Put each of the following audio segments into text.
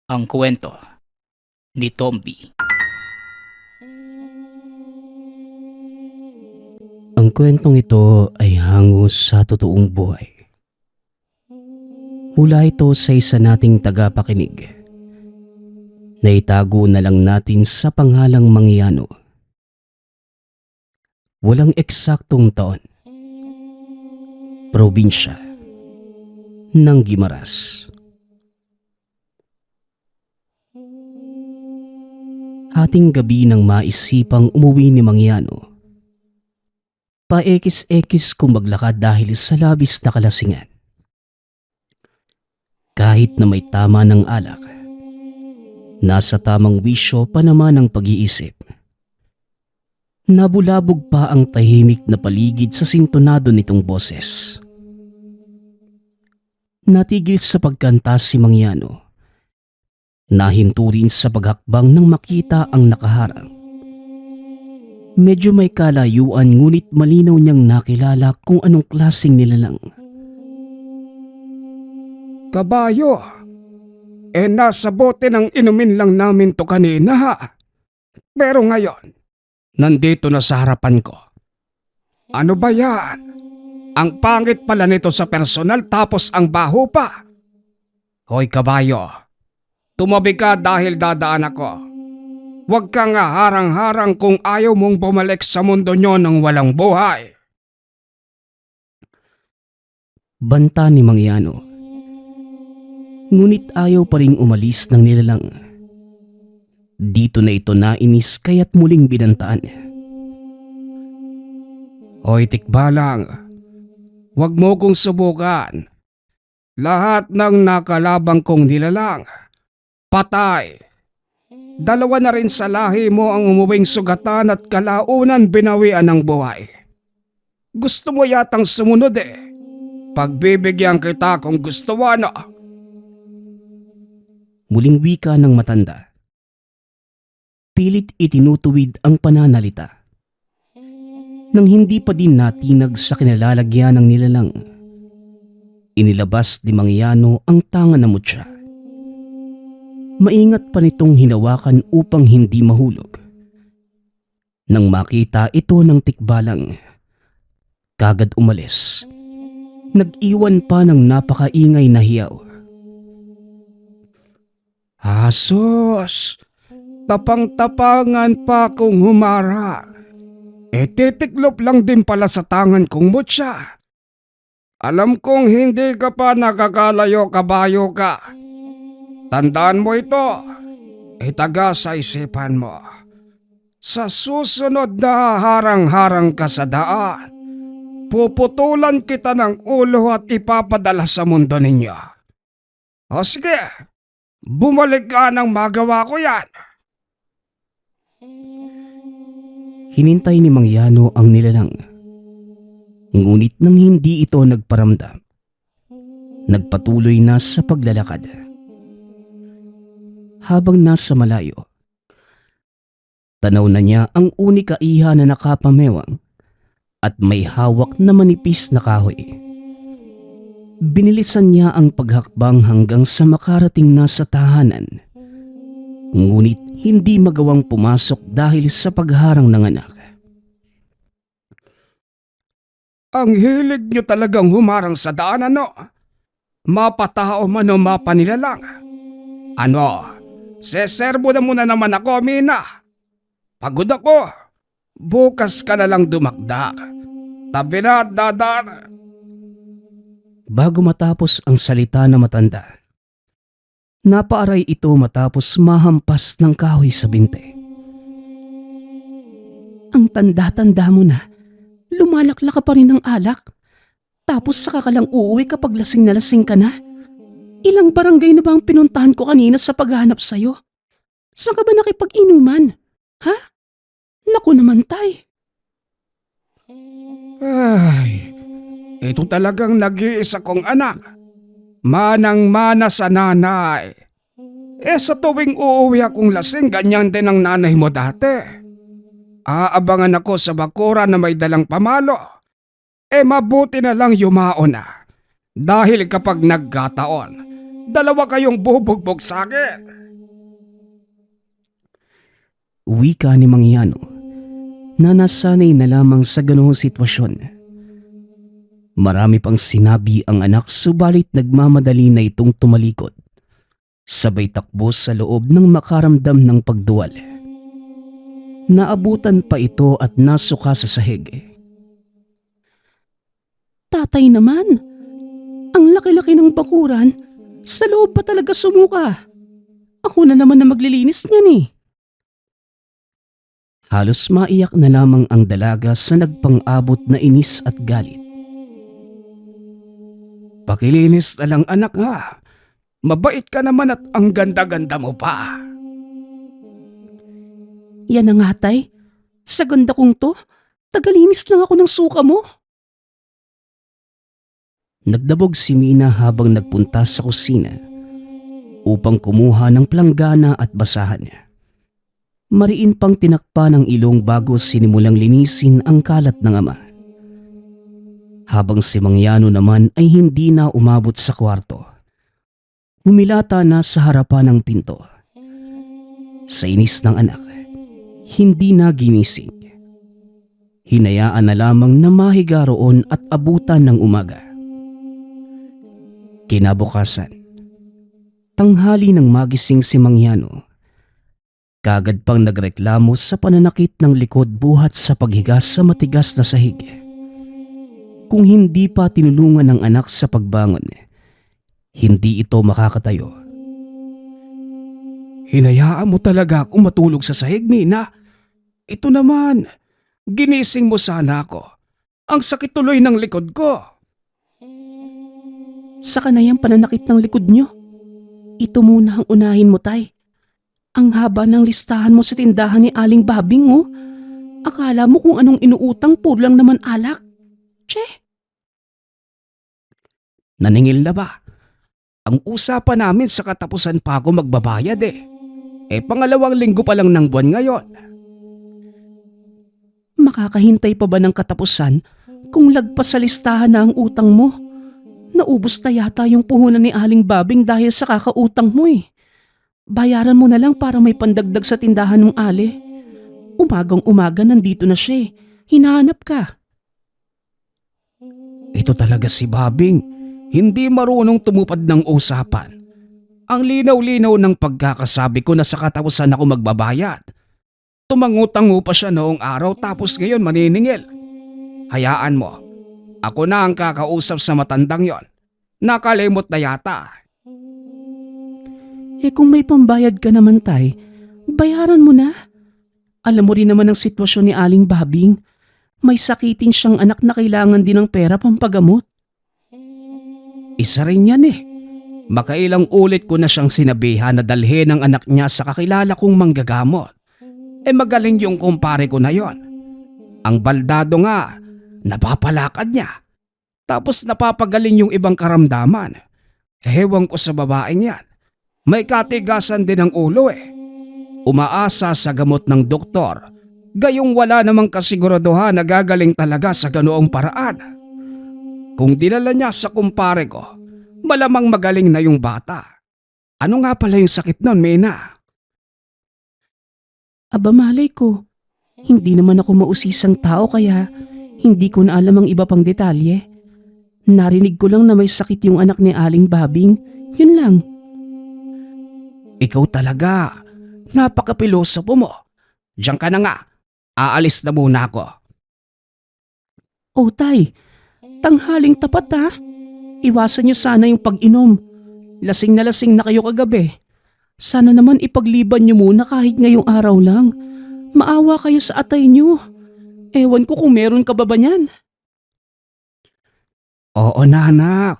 Ang kwento ni Tomby. Ang kwentong ito ay hango sa totoong buhay. Mula ito sa isa nating tagapakinig na itago na lang natin sa pangalang Mangyano. Walang eksaktong taon. Probinsya ng Guimaras. Hating gabi nang maisipang umuwi ni Mangyano. Paekis-ekis kung maglakad dahil sa labis na kalasingan. Kahit na may tama ng alak, nasa tamang wisyo pa naman ang pag-iisip. Nabulabog pa ang tahimik na paligid sa sintonado nitong boses. Natigil sa pagkanta si Mangyano. Nahinto rin sa paghakbang nang makita ang nakaharang. Medyo may kalayuan ngunit malinaw niyang nakilala kung anong klaseng nilalang. Kabayo, nasa bote ng inumin lang namin to kanina ha. Pero ngayon, nandito na sa harapan ko. Ano ba yan? Ang pangit pala nito sa personal tapos ang baho pa. Hoy kabayo, tumabi ka dahil dadaan ako. Huwag kang harang-harang kung ayaw mong bumalik sa mundo nyo ng walang buhay. Banta ni Mangyano. Ngunit ayaw pa ring umalis ng nilalang. Dito na ito nainis kaya't muling binantaan. Hoy tikbalang, huwag mo kong subukan. Lahat ng nakalabang kong nilalang, patay. Dalawa na rin sa lahi mo ang umuwing sugatan at kalaunan binawian ng buhay. Gusto mo yatang sumunod eh. Pagbibigyan kita kung gusto mo ano. Muling wika ng matanda. Pilit itinutuwid ang pananalita. Nang hindi pa din natinag sa kinalalagyan ng nilalang, inilabas ni Mangyano ang tanga na mutya. Maingat pa nitong hinawakan upang hindi mahulog. Nang makita ito ng tikbalang, kagad umalis. Nag-iwan pa ng napakaingay na hiyaw. Asos, tapang-tapangan pa kung humara. Titiklop lang din pala sa tangan kong mutya. Alam kong hindi ka pa nakakalayo kabayo ka. Tandaan mo ito, itaga sa isipan mo. Sa susunod na harang-harang ka sa daan, puputulan kita ng ulo at ipapadala sa mundo ninyo. O sige, bumalik ka nang magawa ko yan. Hinintay ni Mangyano ang nilalang. Ngunit nang hindi ito nagparamdam, nagpatuloy na sa paglalakad. Habang nasa malayo, tanaw na niya ang unika iha na nakapamewang at may hawak na manipis na kahoy. Binilisan niya ang paghakbang hanggang sa makarating na sa tahanan. Ngunit hindi magawang pumasok dahil sa pagharang ng anak. Ang hilig nyo talagang humarang sa daan ano? Mapatao man o mapanilalang. Ano? Seserbo na muna naman ako, Mina. Pagod ako. Bukas ka na lang dumakda. Tabi na at dadaan. Bago matapos ang salita na matanda, napaaray ito matapos mahampas ng kahoy sa binte. Ang tanda-tanda mo na, lumalakla ka pa rin ng alak. Tapos saka ka lang uuwi kapag lasing na lasing ka na. Ilang barangay na ba ang pinuntahan ko kanina sa paghahanap sa'yo? Saan ka ba nakipag-inuman? Ha? Naku naman tay. Ay, ito talagang nag-iisa kong anak. Manang-mana sa nanay. Sa tuwing uuwi akong lasing, ganyan din ang nanay mo dati. Aabangan ako sa bakura na may dalang pamalo. Mabuti na lang yumao na. Dahil kapag nagkataon, dalawa kayong bubugbog sa akin. Wika ni Mangyano na nasanay na lamang sa ganoong sitwasyon. Marami pang sinabi ang anak subalit nagmamadali na itong tumalikod. Sabay takbo sa loob ng makaramdam ng pagduwal. Naabutan pa ito at nasuka sa sahig. Tatay naman, ang laki-laki ng bakuran, sa loob pa talaga sumuka. Ako na naman na maglilinis niyan eh. Halos maiyak na lamang ang dalaga sa nagpang-abot na inis at galit. Pakilinis na lang anak ha. Mabait ka naman at ang ganda-ganda mo pa. Yan na nga tay, sa ganda kong to, tagalinis lang ako ng suka mo. Nagdabog si Mina habang nagpunta sa kusina upang kumuha ng planggana at basahan. Mariin pang tinakpa ng ilong bago sinimulang linisin ang kalat ng ama. Habang si Mangyano naman ay hindi na umabot sa kwarto. Humilata na sa harapan ng pinto. Sa inis ng anak, hindi na ginising. Hinayaan na lamang na mahiga roon at abutan ng umaga. Kinabukasan, tanghali ng magising si Mangyano. Kagad pang nagreklamo sa pananakit ng likod buhat sa paghiga sa matigas na sahig. Kung hindi pa tinulungan ng anak sa pagbangon, hindi ito makakatayo. Hinayaan mo talaga akong matulog sa sahig, Mina. Ito naman, ginising mo sana ako. Ang sakit tuloy ng likod ko. Saka na yung pananakit ng likod nyo. Ito muna ang unahin mo, tay. Ang haba ng listahan mo sa tindahan ni Aling Babing, oh. Akala mo kung anong inuutang puro lang naman alak. Che! Naningil na ba? Ang usapan namin sa katapusan pa ako magbabayad eh. Pangalawang linggo pa lang ng buwan ngayon. Makakahintay pa ba ng katapusan kung lagpas sa listahan na ang utang mo? Naubos na yata yung puhunan ni Aling Babing dahil sa kakautang mo eh. Bayaran mo na lang para may pandagdag sa tindahan ng Ali. Umagang umaga nandito na siya eh. Hinahanap ka. Ito talaga si Babing. Hindi marunong tumupad ng usapan. Ang linaw-linaw ng pagkakasabi ko na sa katapusan ako magbabayad. Tumangutang pa siya noong araw tapos ngayon maniningil. Hayaan mo. Ako na ang kakausap sa matandang yon. Nakalimot na yata. Kung may pambayad ka naman tay, bayaran mo na. Alam mo rin naman ang sitwasyon ni Aling Babing. May sakitin siyang anak na kailangan din ng pera pampagamot. Isa rin yan eh. Makailang ulit ko na siyang sinabihan na dalhin ang anak niya sa kakilala kong manggagamot. Magaling yung kumpare ko na yon. Ang baldado nga, napapalakad niya. Tapos napapagaling yung ibang karamdaman. Ewan ko sa babaeng yan. May katigasan din ang ulo eh. Umaasa sa gamot ng doktor. Gayong wala namang kasiguraduhan na gagaling talaga sa ganoong paraan. Kung dinala niya sa kumpare ko, malamang magaling na yung bata. Ano nga pala yung sakit nun, Mina? Aba malay ko, hindi naman ako mausisang tao kaya hindi ko na alam ang iba pang detalye. Narinig ko lang na may sakit yung anak ni Aling Babing, yun lang. Ikaw talaga, napakapilosopo mo. Diyan ka na nga, aalis na muna ako. Oh tay, tanghaling tapat ha. Iwasan niyo sana yung pag-inom. Lasing na kayo kagabi. Sana naman ipagliban niyo muna kahit ngayong araw lang. Maawa kayo sa atay niyo. Ewan ko kung meron ka ba niyan. Oo na anak,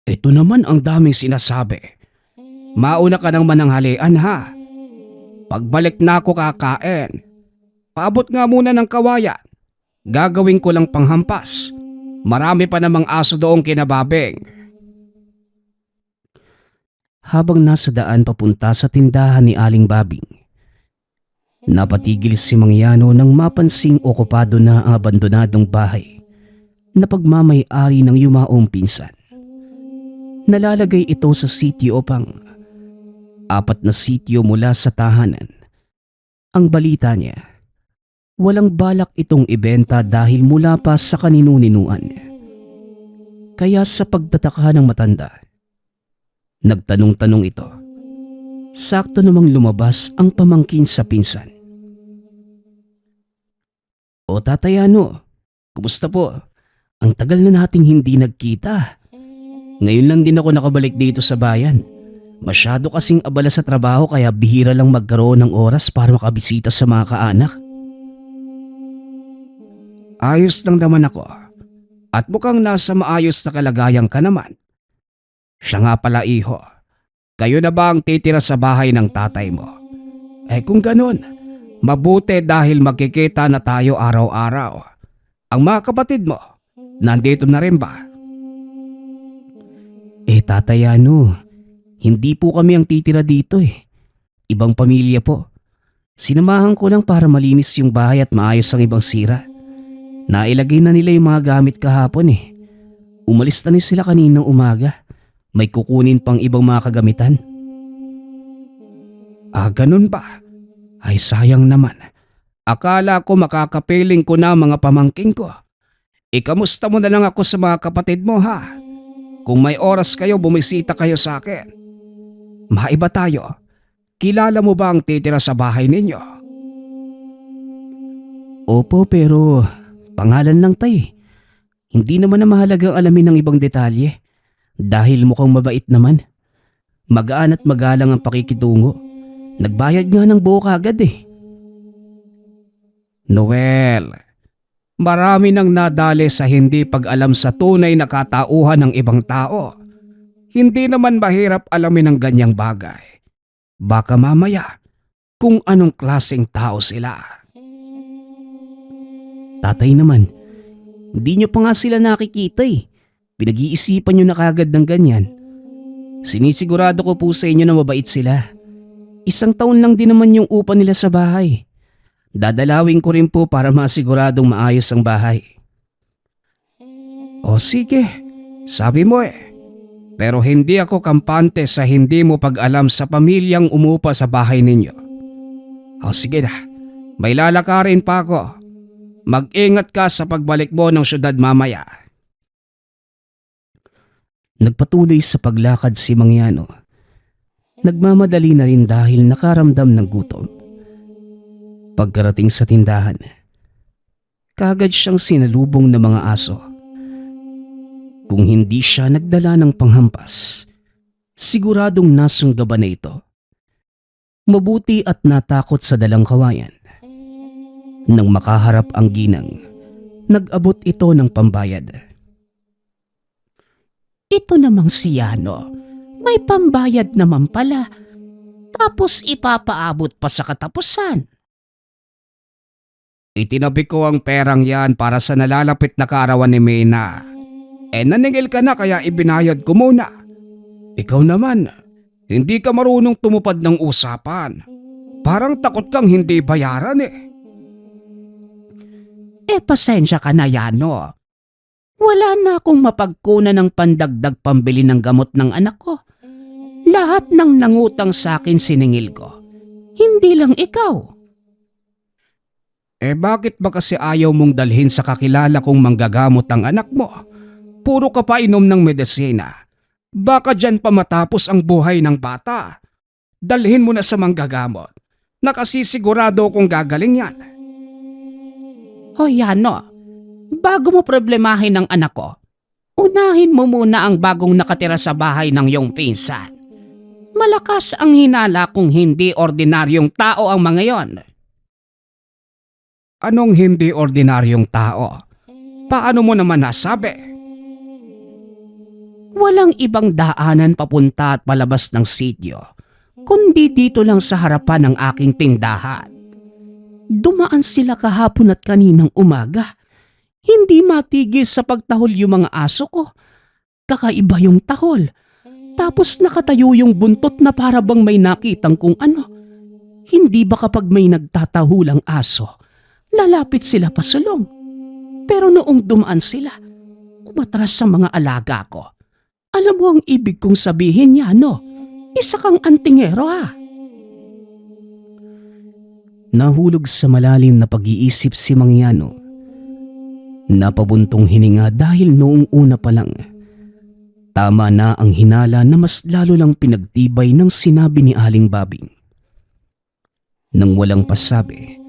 ito naman ang daming sinasabi. Mauna ka ng mananghalian ha. Pagbalik na ako kakain. Paabot nga muna ng kawayan. Gagawin ko lang panghampas. Marami pa namang aso doong kinababing. Habang nasa daan papunta sa tindahan ni Aling Babing, napatigil si Mangyano nang mapansing okupado na ang abandonadong bahay na pagmamay-ari ng yumaong pinsan. Nalalagay ito sa sitio pang 4 na sitio mula sa tahanan Ang balita niya, walang balak itong ibenta dahil mula pa sa kaninu-ninuan. Kaya sa pagtataka ng matanda, nagtanong-tanong ito. Sakto namang lumabas ang pamangkin sa pinsan. O Tatay Ano, kumusta po? Ang tagal na nating hindi nagkita. Ngayon lang din ako nakabalik dito sa bayan. Masyado kasing abala sa trabaho kaya bihira lang magkaroon ng oras para makabisita sa mga kaanak. Ayos lang naman ako. At mukhang nasa maayos na kalagayan ka naman. Siya nga pala iho. Kayo na ba ang titira sa bahay ng tatay mo? Kung ganun, mabuti dahil magkikita na tayo araw-araw. Ang mga kapatid mo, nandito na rin ba? Tatay Ano, hindi po kami ang titira dito eh. Ibang pamilya po. Sinamahan ko lang para malinis yung bahay at maayos ang ibang sira. Nailagay na nila yung mga gamit kahapon eh. Umalis na sila kaninang umaga. May kukunin pang ibang mga kagamitan. Ganun ba? Ay sayang naman. Akala ko makakapiling ko na mga pamangking ko. Ikamusta mo na lang ako sa mga kapatid mo ha? Kung may oras kayo bumisita kayo sa akin. Maiba tayo. Kilala mo ba ang titira sa bahay ninyo? Opo, pero pangalan lang tay. Hindi naman na mahalagang alamin ng ibang detalye. Dahil mukhang mabait naman. Magaan at magalang ang pakikitungo. Nagbayad nga ng buo kagad eh. Noel, marami nang nadali sa hindi pag-alam sa tunay na katauhan ng ibang tao. Hindi naman mahirap alamin ang ganyang bagay. Baka mamaya kung anong klaseng tao sila. Tatay naman, hindi nyo pa nga sila nakikita eh. Pinag-iisipan nyo na kagad ng ganyan. Sinisigurado ko po sa inyo na mabait sila. 1 taon lang din naman yung upa nila sa bahay. Dadalawin ko rin po para masiguradong maayos ang bahay. O sige, sabi mo eh. Pero hindi ako kampante sa hindi mo pag-alam sa pamilyang umupa sa bahay ninyo. O sige na, may lalakarin pa ako. Mag-ingat ka sa pagbalik mo ng syudad mamaya. Nagpatuloy sa paglakad si Mangyano. Nagmamadali na rin dahil nakaramdam ng gutom. Pagkarating sa tindahan, kagad siyang sinalubong ng mga aso. Kung hindi siya nagdala ng panghampas, siguradong nasunggaban na ito. Mabuti at natakot sa dalang kawayan. Nang makaharap ang ginang, nag-abot ito ng pambayad. Ito namang si Yano. May pambayad naman pala. Tapos ipapaabot pa sa katapusan. Itinabi ko ang perang yan para sa nalalapit na kaarawan ni Mena. Naningil ka na kaya ibinayad ko muna. Ikaw naman, hindi ka marunong tumupad ng usapan. Parang takot kang hindi bayaran eh. Pasensya ka na, Yano. Wala na akong mapagkunan ng pandagdag pambili ng gamot ng anak ko. Lahat ng nangutang sa akin siningil ko. Hindi lang ikaw. Bakit ba kasi ayaw mong dalhin sa kakilala kong manggagamot ang anak mo? Puro ka pa inom ng medisina. Baka dyan pa matapos ang buhay ng bata. Dalhin mo na sa manggagamot. Nakasisigurado kong gagaling yan. Hoy, Yano, bago mo problemahin ang anak ko, unahin mo muna ang bagong nakatira sa bahay ng iyong pinsan. Malakas ang hinala kung hindi ordinaryong tao ang mga yon. Anong hindi ordinaryong tao? Paano mo naman nasabi? Walang ibang daanan papunta at palabas ng sitio, kundi dito lang sa harapan ng aking tindahan. Dumaan sila kahapon at kaninang umaga. Hindi matigil sa pagtahol yung mga aso ko. Kakaiba yung tahol. Tapos nakatayo yung buntot na para bang may nakitang kung ano. Hindi ba kapag may nagtatahulang aso, lalapit sila pasulong? Pero noong dumaan sila, umatras sa mga alaga ko. Alam mo ang ibig kong sabihin, Yano? Isa kang antingero ha. Nahulog sa malalim na pag-iisip si Mangyano. Napabuntong hininga dahil noong una pa lang, tama na ang hinala na mas lalo lang pinagtibay ng sinabi ni Aling Babing. Nang walang pasabi,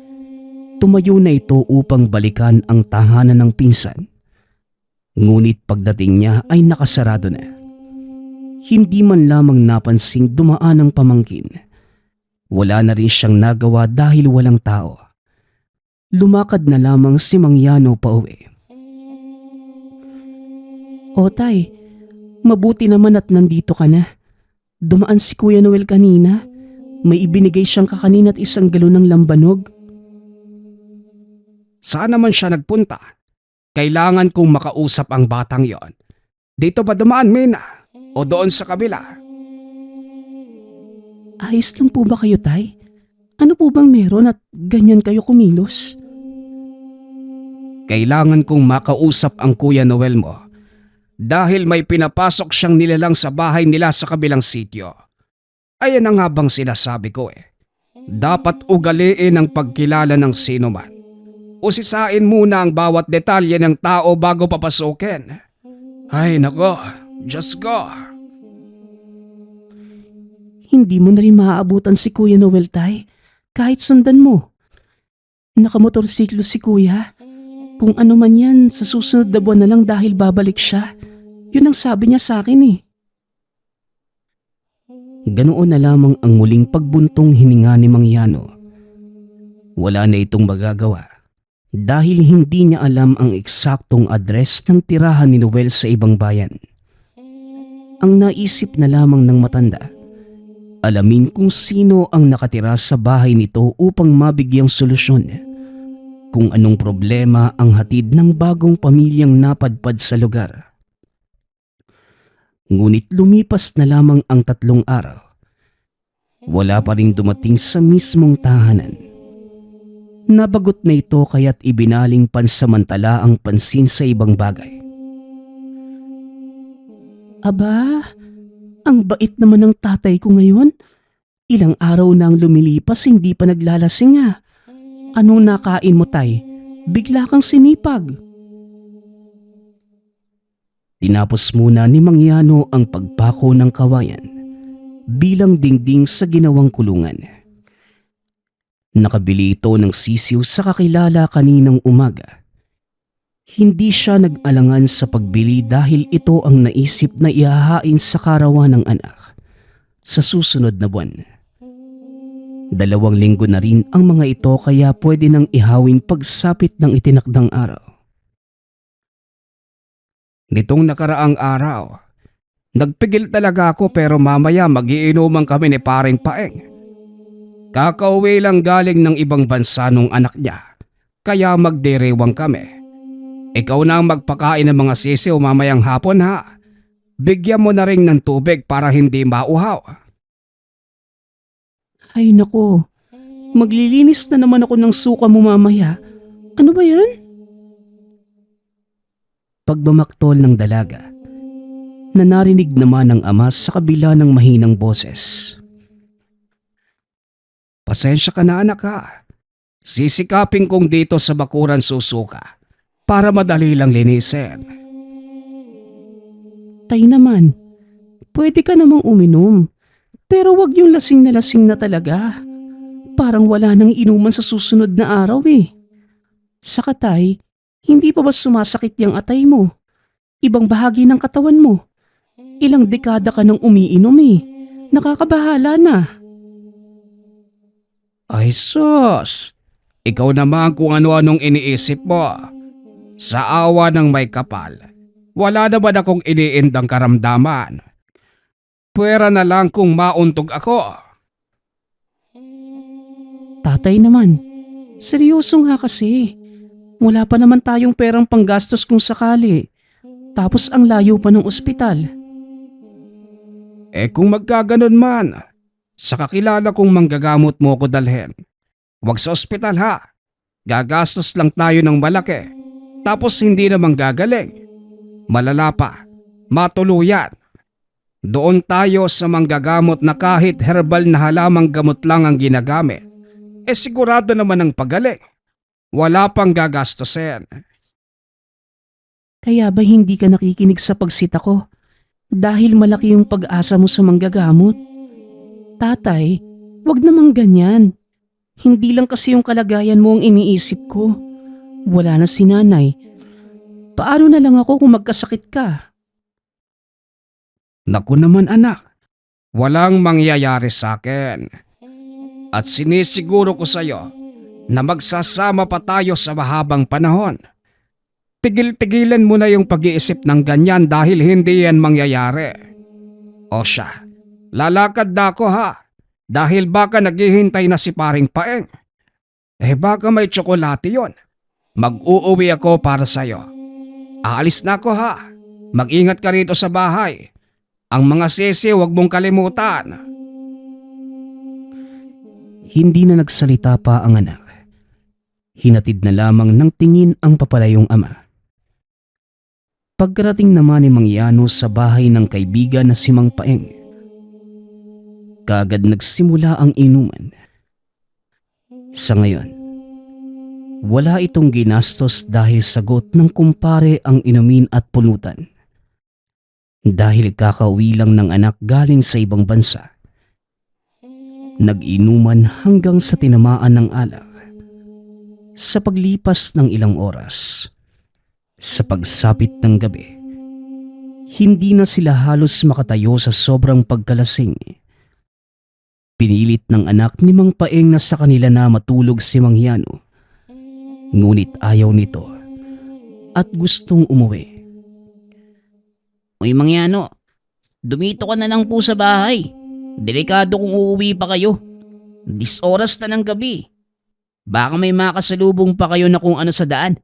tumayo na ito upang balikan ang tahanan ng pinsan. Ngunit pagdating niya ay nakasarado na. Hindi man lamang napansing dumaan ang pamangkin. Wala na rin siyang nagawa dahil walang tao. Lumakad na lamang si Mangyano pauwi. O tay, mabuti naman at nandito ka na. Dumaan si Kuya Noel kanina. May ibinigay siyang kakanin at isang galon ng lambanog. Saan naman siya nagpunta? Kailangan kong makausap ang batang yon. Dito ba dumaan, Mina? O doon sa kabila? Ayos lang po ba kayo, tay? Ano po bang meron at ganyan kayo kumilos? Kailangan kong makausap ang Kuya Noel mo dahil may pinapasok siyang nilalang sa bahay nila sa kabilang sityo. Ayan ang habang sinasabi ko eh. Dapat ugaliin ang pagkilala ng sino man. Usisain muna ang bawat detalye ng tao bago papasukin. Ay nako, Diyos ko. Hindi mo na rin maaabutan si Kuya Noel, tay. Kahit sundan mo. Nakamotorsiklo si Kuya. Kung ano man yan, sa susunod na buwan na lang dahil babalik siya. Yun ang sabi niya sa akin eh. Ganoon na lamang ang muling pagbuntong hininga ni Mangyano. Wala na itong magagawa dahil hindi niya alam ang eksaktong address ng tirahan ni Noel sa ibang bayan. Ang naisip na lamang ng matanda, alamin kung sino ang nakatira sa bahay nito upang mabigyang solusyon kung anong problema ang hatid ng bagong pamilyang napadpad sa lugar. Ngunit lumipas na lamang ang 3 araw. Wala pa ring dumating sa mismong tahanan. Nabagot na ito kaya't ibinaling pansamantala ang pansin sa ibang bagay. Aba, ang bait naman ng tatay ko ngayon. Ilang araw na ang lumilipas hindi pa naglalasing ah. Anong nakain mo, tay? Bigla kang sinipag. Tinapos muna ni Mangyano ang pagpako ng kawayan bilang dingding sa ginawang kulungan. Nakabili ito ng sisiw sa kakilala kaninang umaga. Hindi siya nag-alangan sa pagbili dahil ito ang naisip na ihahain sa karawan ng anak sa susunod na buwan. 2 linggo na rin ang mga ito kaya pwede nang ihawin pagsapit ng itinakdang araw. Nitong nakaraang araw, nagpigil talaga ako pero mamaya magiinuman kami ni Paring Paeng. Kakauwi lang galing ng ibang bansa nung anak niya, kaya magdirewang kami. Ikaw na ang magpakain ng mga sisiw mamayang hapon ha. Bigyan mo na rin ng tubig para hindi mauhaw. Ay nako, maglilinis na naman ako ng suka mo mamaya. Ano ba yan? Pagmamaktol ng dalaga, na narinig naman ng ama sa kabila ng mahinang boses. Pasensya ka na anak ha. Sisikapin kong dito sa bakuran susuka para madali lang linisin. Tay naman, pwede ka namang uminom. Pero wag yung lasing na talaga. Parang wala nang inuman sa susunod na araw eh. Saka tay, hindi pa ba sumasakit yung atay mo? Ibang bahagi ng katawan mo. Ilang dekada ka nang umiinom eh. Nakakabahala na. Ay sus! Ikaw naman kung ano-anong iniisip mo. Sa awa ng may kapal, wala naman akong iniindang karamdaman. Pwera na lang kung mauntog ako. Tatay naman, seryoso nga kasi. Wala pa naman tayong perang panggastos kung sakali. Tapos ang layo pa ng ospital. Eh kung magkaganon man, sa kakilala kong manggagamot mo ko dalhin. Huwag sa ospital ha. Gagastos lang tayo ng malaki. Tapos hindi naman gagaling. Malala pa, matuluyan. Doon tayo sa manggagamot na kahit herbal na halamang gamot lang ang ginagamit. sigurado naman ang pagaling. Wala pang gagastusin. Kaya ba hindi ka nakikinig sa pagsita ko? Dahil malaki yung pag-asa mo sa manggagamot. Tatay, wag namang ganyan. Hindi lang kasi yung kalagayan mo ang iniisip ko. Wala na si nanay. Paano na lang ako kung magkasakit ka? Naku naman anak, walang mangyayari sa akin. At sinisiguro ko sa iyo na magsasama pa tayo sa mahabang panahon. Tigil-tigilan mo na yung pag-iisip ng ganyan dahil hindi yan mangyayari. O siya, lalakad na ako ha, dahil baka naghihintay na si paring Paeng. Baka may tsokolate yon. Mag-uuwi ako para sa'yo. Aalis na ako ha, mag-ingat ka rito sa bahay. Ang mga sisi huwag mong kalimutan. Hindi na nagsalita pa ang anak. Hinatid na lamang ng tingin ang papalayong ama. Pagkarating naman ni Mang Yano sa bahay ng kaibigan na si Mang Paeng, kaagad nagsimula ang inuman. Sa ngayon, wala itong ginastos dahil sagot ng kumpare ang inumin at pulutan. Dahil kakauwi lang ng anak galing sa ibang bansa. Nag-inuman hanggang sa tinamaan ng alak. Sa paglipas ng ilang oras, sa pagsapit ng gabi, hindi na sila halos makatayo sa sobrang pagkalasing. Pinilit ng anak ni Mang Paeng na sa kanila na matulog si Mang Yano. Ngunit ayaw nito at gustong umuwi. Uy, Mang Yano, dumito ka na lang po sa bahay. Delikado kung uuwi pa kayo. 10 oras na ng gabi. Baka may makasalubong pa kayo na kung ano sa daan.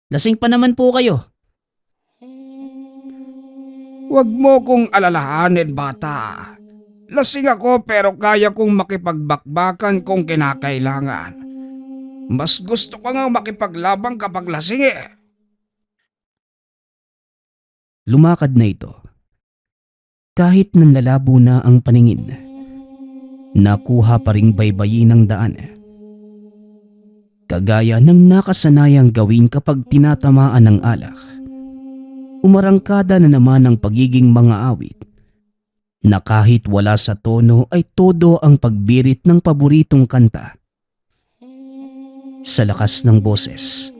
Lasing pa naman po kayo. Huwag mo kong alalahanin, bata. Lasing ako pero kaya kong makipagbakbakan kung kinakailangan. Mas gusto ko nga makipaglabang kapag lasing eh. Lumakad na ito. Kahit nanlalabo na ang paningin, nakuha pa ring baybayin ng daan. Kagaya ng nakasanayang gawin kapag tinatamaan ng alak. Umarangkada na naman ang pagiging mga awit na kahit wala sa tono ay todo ang pagbirit ng paboritong kanta. Sa lakas ng boses,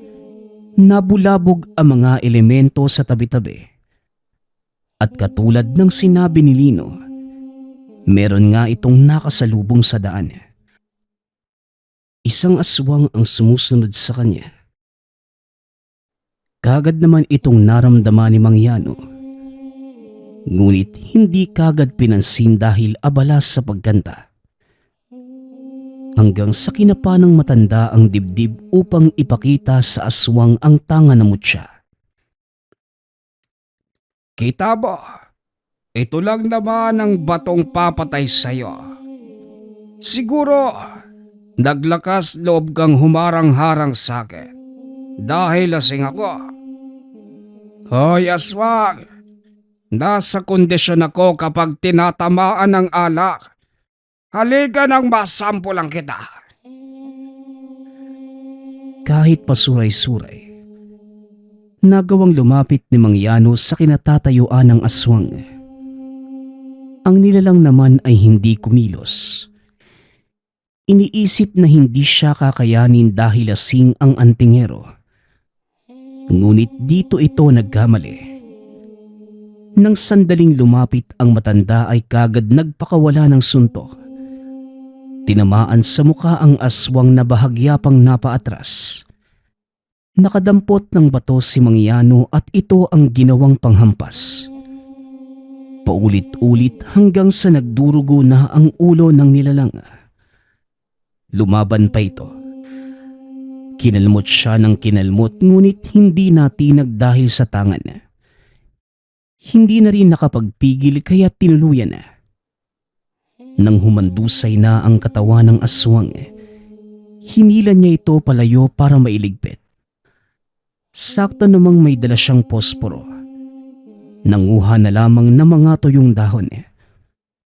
nabulabog ang mga elemento sa tabi-tabi. At katulad ng sinabi ni Lino, meron nga itong nakasalubong sa daan. Isang aswang ang sumusunod sa kanya. Kagad naman itong naramdaman ni Mang Yano. Ngunit hindi kagad pinansin dahil abala sa pagkanta. Hanggang sa kinapa ng matanda ang dibdib upang ipakita sa aswang ang tanga na mutya. Kita mo, ito lang naman ang batong papatay sa'yo. Siguro, naglakas loob kang humarang-harang sa'kin dahil lasing ako. Hoy aswang, nasa kondisyon ako kapag tinatamaan ng alak. Halika nang masampulan kita. Kahit pasuray-suray, nagawang lumapit ni Mang Yano sa kinatatayuan ng aswang. Ang nilalang naman ay hindi kumilos. Iniisip na hindi siya kakayanin dahil lasing ang antingero. Ngunit dito ito nagkamali. Nang sandaling lumapit ang matanda ay kagad nagpakawala ng suntok. Tinamaan sa muka ang aswang na bahagya pang napaatras. Nakadampot ng bato si Mang Yano at ito ang ginawang panghampas. Paulit-ulit hanggang sa nagdurugo na ang ulo ng nilalang. Lumaban pa ito. Kinalmot siya ng kinalmot ngunit hindi natinag dahil sa tangan. Hindi na rin nakapagpigil kaya tinuluyan na. Nang humandusay na ang katawan ng aswang, hinila niya ito palayo para mailigpit. Sakto namang may dala siyang posporo. Nanguha na lamang ng mga tuyong dahon.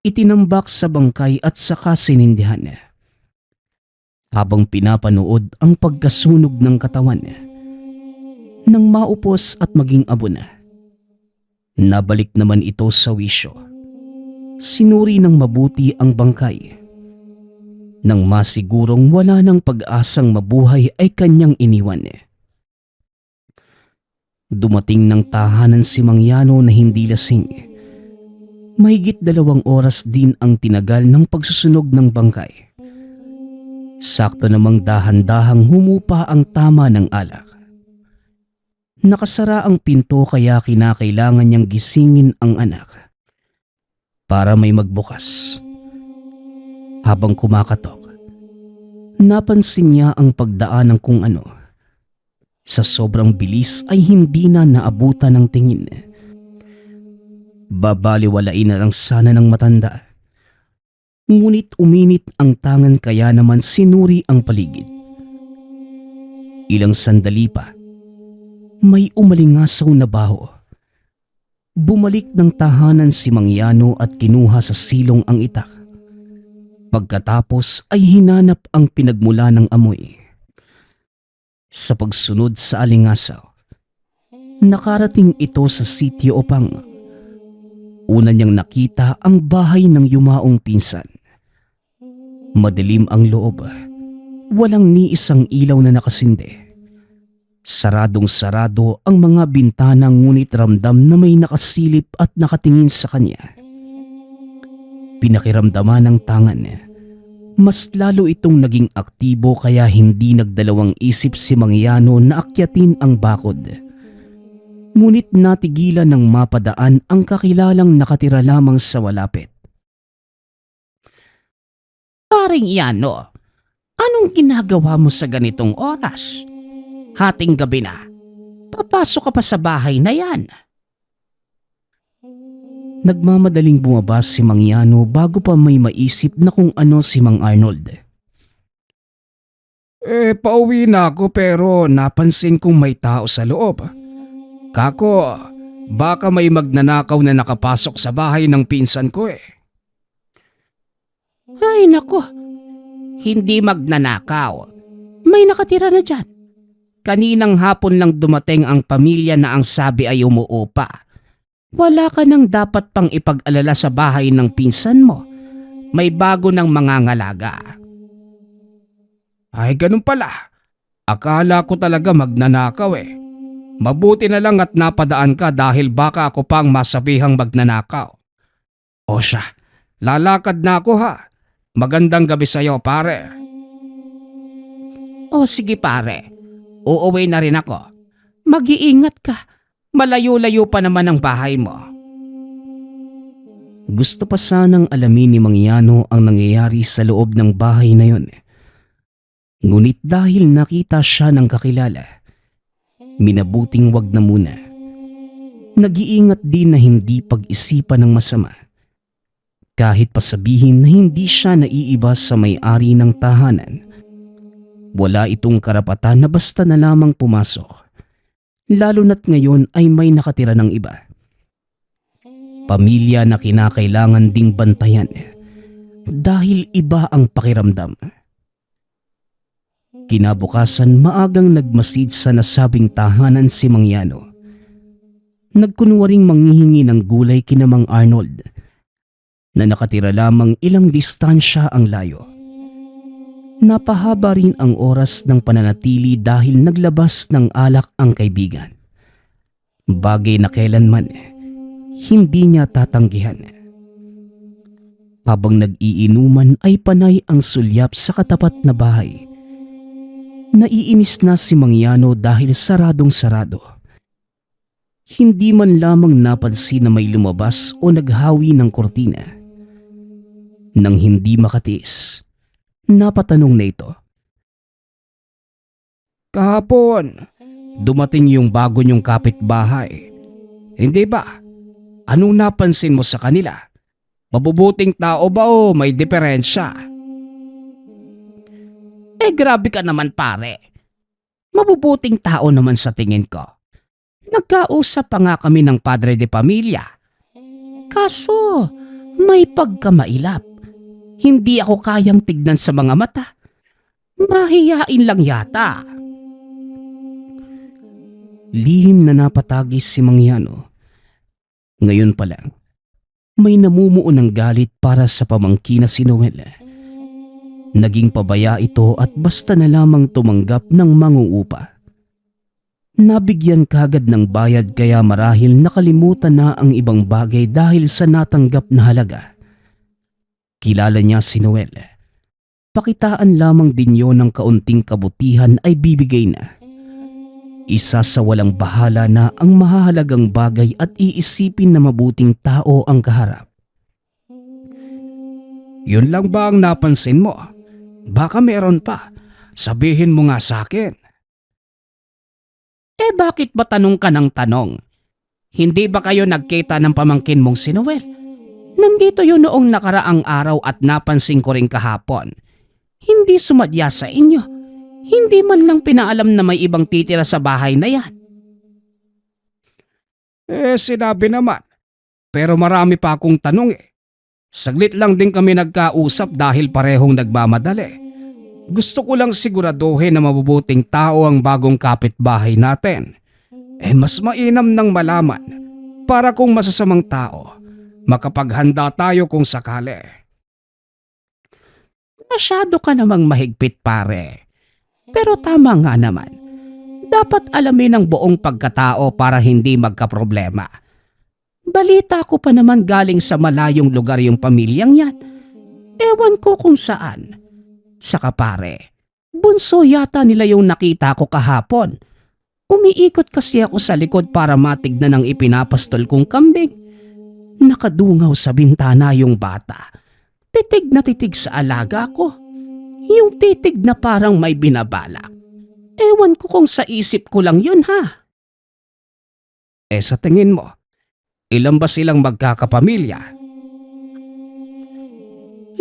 Itinambak sa bangkay at saka sinindihan. habang pinapanood ang pagkasunog ng katawan. Nang maupos at maging abo na, nabalik naman ito sa wisyo. Sinuri ng mabuti ang bangkay. Nang masigurong wala ng pag-asang mabuhay ay kanyang iniwan. Dumating ng tahanan si Mangyano na hindi lasing. Mahigit 2 oras din ang tinagal ng pagsusunog ng bangkay. Sakto namang dahan-dahang humupa ang tama ng alak. Nakasara ang pinto kaya kinakailangan niyang gisingin ang anak para may magbukas. Habang kumakatok, napansin niya ang pagdaan ng kung ano. Sa sobrang bilis ay hindi na naabutan ng tingin. Babaliwalain na lang sana ng matanda. Ngunit uminit ang tangan kaya naman sinuri ang paligid. Ilang sandali pa, may umalingasaw na baho. Bumalik ng tahanan si Mangyano at kinuha sa silong ang itak. Pagkatapos ay hinanap ang pinagmula ng amoy. Sa pagsunod sa alingasaw, nakarating ito sa sitio Opang. Una niyang nakita ang bahay ng yumaong pinsan. Madilim ang loob. Walang ni isang ilaw na nakasindi. Saradong-sarado ang mga bintana ngunit ramdam na may nakasilip at nakatingin sa kanya. Pinakiramdaman ng tangan. Mas lalo itong naging aktibo kaya hindi nagdalawang isip si Mangyano na akyatin ang bakod. Ngunit natigilan ng mapadaan ang kakilalang nakatira lamang sa walapit. Paring Yano, anong ginagawa mo sa ganitong oras? Hating gabi na. Papasok ka pa sa bahay na yan. Nagmamadaling bumaba si Mangyano bago pa may maisip na kung ano si Mang Arnold. Pauwi na ako pero napansin kong may tao sa loob. Kako, baka may magnanakaw na nakapasok sa bahay ng pinsan ko Ay nako, hindi magnanakaw. May nakatira na dyan. Kaninang hapon lang dumating ang pamilya na ang sabi ay umuupa. Wala ka nang dapat pang ipag-alala sa bahay ng pinsan mo. May bago ng mga ngalaga. Ay, ganun pala. Akala ko talaga magnanakaw Mabuti na lang at napadaan ka dahil baka ako pang masabihang magnanakaw. O siya, lalakad na ako ha. Magandang gabi sa'yo pare. O sige pare, uuwi na rin ako. Mag-iingat ka. Malayo-layo pa naman ang bahay mo. Gusto pa sanang alamin ni Mangyano ang nangyayari sa loob ng bahay na yon. Ngunit dahil nakita siya ng kakilala, minabuting wag na muna. Nag-iingat din na hindi pag-isipan ng masama. Kahit pasabihin na hindi siya naiiba sa may-ari ng tahanan, wala itong karapatan na basta na lamang pumasok. Lalo na't ngayon ay may nakatira ng iba. Pamilya na kinakailangan ding bantayan dahil iba ang pakiramdam. Kinabukasan maagang nagmasid sa nasabing tahanan si Mangyano. Nagkunwaring manghihingi ng gulay kina Mang Arnold na nakatira lamang ilang distansya ang layo. Napahaba rin ang oras ng pananatili dahil naglabas ng alak ang kaibigan. Bagay na kailanman, hindi niya tatanggihan. Habang nag-iinuman ay panay ang sulyap sa katapat na bahay. Naiinis na si Mangyano dahil saradong-sarado. Hindi man lamang napansin na may lumabas o naghawi ng kortina. Nang hindi makatiis, napatanong na ito. Kahapon, dumating yung bago niyong kapitbahay. Hindi ba? Anong napansin mo sa kanila? Mabubuting tao ba o may diferensya? Grabe ka naman pare. Mabubuting tao naman sa tingin ko. Nagkausap pa nga kami ng padre de pamilya. Kaso, may pagkamailap. Hindi ako kayang tignan sa mga mata. Mahiyain lang yata. Lihim na napatagis si Mangyano. Ngayon pa lang, may namumuo ng galit para sa pamangkin na si Noel. Naging pabaya ito at basta na lamang tumanggap ng manguupa. Nabigyan kagad ng bayad kaya marahil nakalimutan na ang ibang bagay dahil sa natanggap na halaga. Kilala niya si Noel. Pakitaan lamang din yon ng kaunting kabutihan ay bibigay na. Isa sa walang bahala na ang mahahalagang bagay at iisipin na mabuting tao ang kaharap. Yun lang ba ang napansin mo? Baka meron pa. Sabihin mo nga sa akin. Bakit ba tanong ka ng tanong? Hindi ba kayo nagkita ng pamangkin mong si Noel? Nandito yun noong nakaraang araw at napansin ko rin kahapon. Hindi sumadya sa inyo. Hindi man lang pinaalam na may ibang titira sa bahay na yan. Sinabi naman. Pero marami pa akong tanong eh. Saglit lang din kami nagkausap dahil parehong nagmamadali. Gusto ko lang siguraduhin na mabubuting tao ang bagong kapitbahay natin. Mas mainam nang malaman para kung masasamang tao, makapaghanda tayo kung sakali. Masyado ka namang mahigpit pare. Pero tama nga naman. Dapat alamin ang buong pagkatao para hindi magkaproblema. Balita ko pa naman galing sa malayong lugar yung pamilyang yan. Ewan ko kung saan. Saka pare, bunso yata nila yung nakita ko kahapon. Umiikot kasi ako sa likod para matignan ang ipinapastol kong kambing. Nakadungaw sa bintana yung bata. Titig na titig sa alaga ko. Yung titig na parang may binabalak. Ewan ko kung sa isip ko lang yun ha. Sa tingin mo, ilan ba silang magkakapamilya?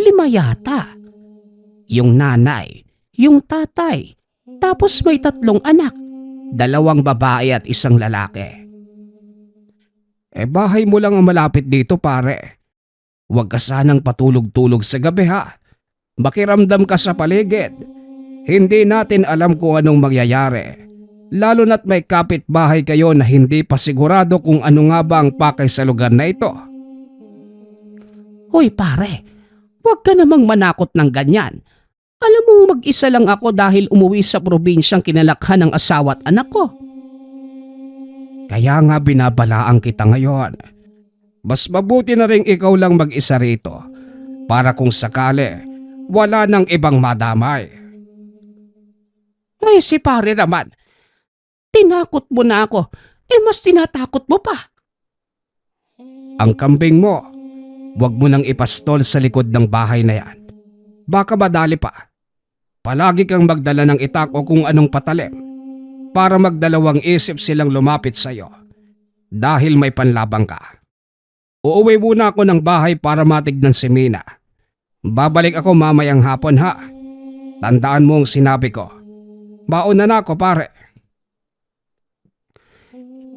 5 yata. Yung nanay, yung tatay, tapos may 3 anak, 2 babae at 1 lalaki. Bahay mo lang ang malapit dito pare. Huwag ka sanang patulog-tulog sa gabi ha. Makiramdam ka sa paligid. Hindi natin alam kung anong mangyayari. Lalo na't may kapitbahay kayo na hindi pa sigurado kung ano nga ba ang pakay sa lugar na ito. Hoy pare, huwag ka namang manakot ng ganyan. Alam mong mag-isa lang ako dahil umuwi sa probinsyang kinalakhan ng asawa at anak ko. Kaya nga binabalaan kita ngayon. Mas mabuti na rin ikaw lang mag-isa rito para kung sakali wala nang ibang madamay. Ay si pare naman, tinakot mo na ako, mas tinatakot mo pa. Ang kambing mo, wag mo nang ipastol sa likod ng bahay na yan. Baka madali pa. Palagi kang magdala ng itak o kung anong patalim para magdalawang isip silang lumapit sa'yo dahil may panlabang ka. Uuwi muna ako ng bahay para matignan si Mina. Babalik ako mamayang hapon ha. Tandaan mo ang sinabi ko. Mauna na ako pare.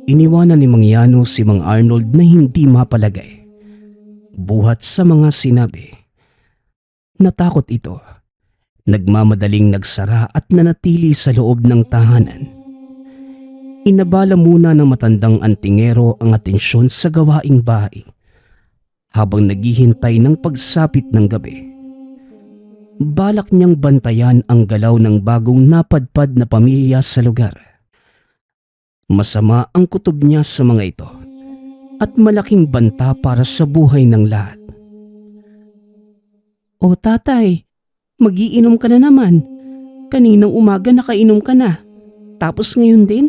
Iniwanan ni Mangyano si Mang Arnold na hindi mapalagay. Buhat sa mga sinabi. Natakot ito. Nagmamadaling nagsara at nanatili sa loob ng tahanan. Inabala muna ng matandang antingero ang atensyon sa gawaing bahay habang naghihintay ng pagsapit ng gabi. Balak niyang bantayan ang galaw ng bagong napadpad na pamilya sa lugar. Masama ang kutob niya sa mga ito at malaking banta para sa buhay ng lahat. O tatay, magiinom ka na naman. Kaninang umaga nakainom ka na. Tapos ngayon din?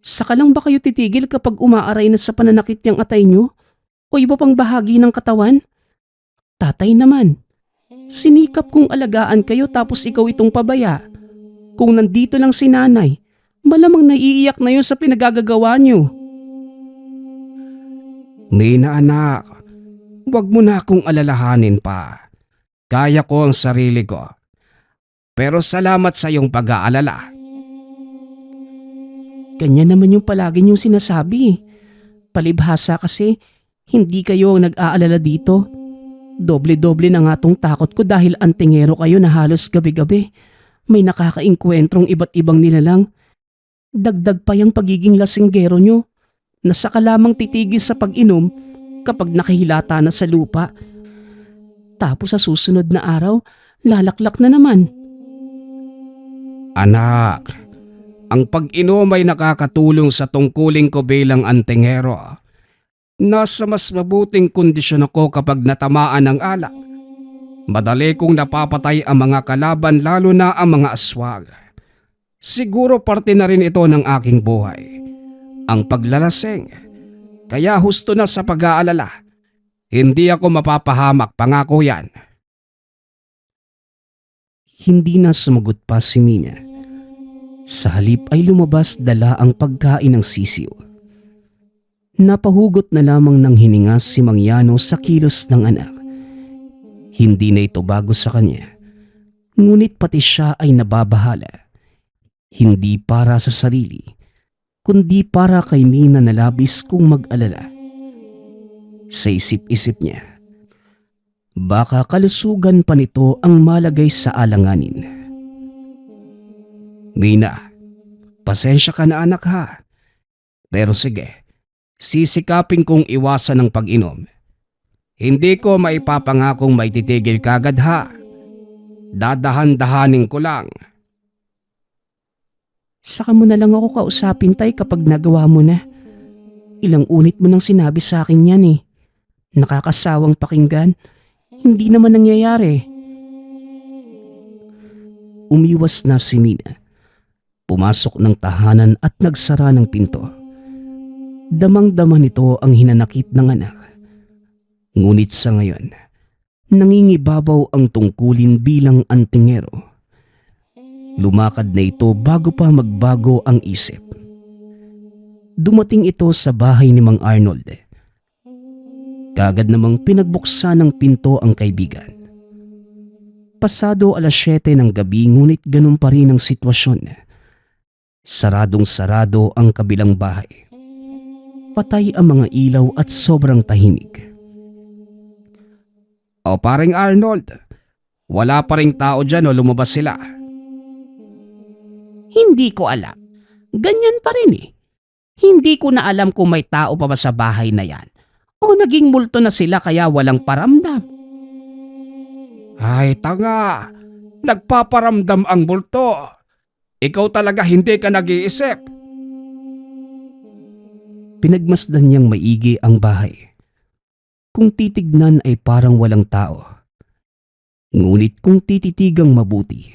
Saka lang ba kayo titigil kapag umaaray na sa pananakit niyang atay niyo? O iba pang bahagi ng katawan? Tatay naman, sinikap kong alagaan kayo tapos ikaw itong pabaya. Kung nandito lang si nanay, malamang naiiyak na yun sa pinagagagawa niyo. Mina anak, wag mo na akong alalahanin pa. Kaya ko ang sarili ko. Pero salamat sa iyong pag-aalala. Ganyan naman yung palagi niyong sinasabi. Palibhasa kasi, hindi kayo ang nag-aalala dito. Doble-doble na nga tong takot ko dahil antingero kayo na halos gabi-gabi. may nakakaingkwentrong iba't ibang nilalang. Dagdag pa yung pagiging lasinggero nyo na saka lamang titigil sa pag-inom kapag nakahilata na sa lupa. Tapos sa susunod na araw, lalaklak na naman. Anak, ang pag-inom ay nakakatulong sa tungkulin ko bilang antingero. Nasa mas mabuting kondisyon ako kapag natamaan ng alak. Madali kong napapatay ang mga kalaban, lalo na ang mga aswang. Siguro parte na rin ito ng aking buhay, ang paglalasing. Kaya husto na sa pag-aalala. Hindi ako mapapahamak, pangako yan. Hindi na sumagot pa si Mina. Sa halip ay lumabas dala ang pagkain ng sisiw. Napahugot na lamang ng hininga si Mang Yano sa kilos ng anak. Hindi na ito bago sa kanya, ngunit pati siya ay nababahala. Hindi para sa sarili, kundi para kay Mina na labis kong mag-alala. Sa isip-isip niya, baka kalusugan pa nito ang malagay sa alanganin. Mina, pasensya ka na anak ha. Pero sige, sisikapin kong iwasan ang pag-inom. Hindi ko maipapangakong may titigil kagad ha. Dadahan-dahanin ko lang. Saka mo na lang ako kausapin, tay, kapag nagawa mo na. Ilang unit mo nang sinabi sa akin yan eh. Nakakasawang pakinggan. Hindi naman nangyayari. Umiwas na si Mina. Pumasok ng tahanan at nagsara ng pinto. Damang-dama nito ang hinanakit ng anak. Ngunit sa ngayon, nangingibabaw ang tungkulin bilang antingero. Lumakad na ito bago pa magbago ang isip. Dumating ito sa bahay ni Mang Arnold. Kagad namang pinagbuksan ng pinto ang kaibigan. Pasado 7:00 ng gabi, ngunit ganun pa rin ang sitwasyon. Saradong-sarado ang kabilang bahay. Patay ang mga ilaw at sobrang tahimik. O paring Arnold, wala pa ring tao dyan o lumabas sila? Hindi ko alam. Ganyan pa rin eh. Hindi ko na alam kung may tao pa ba sa bahay na yan. O naging multo na sila kaya walang paramdam. Ay tanga, nagpaparamdam ang bulto. Ikaw talaga hindi ka nag-iisip. Pinagmasdan niyang maigi ang bahay. Kung titignan ay parang walang tao. Ngunit kung tititigang mabuti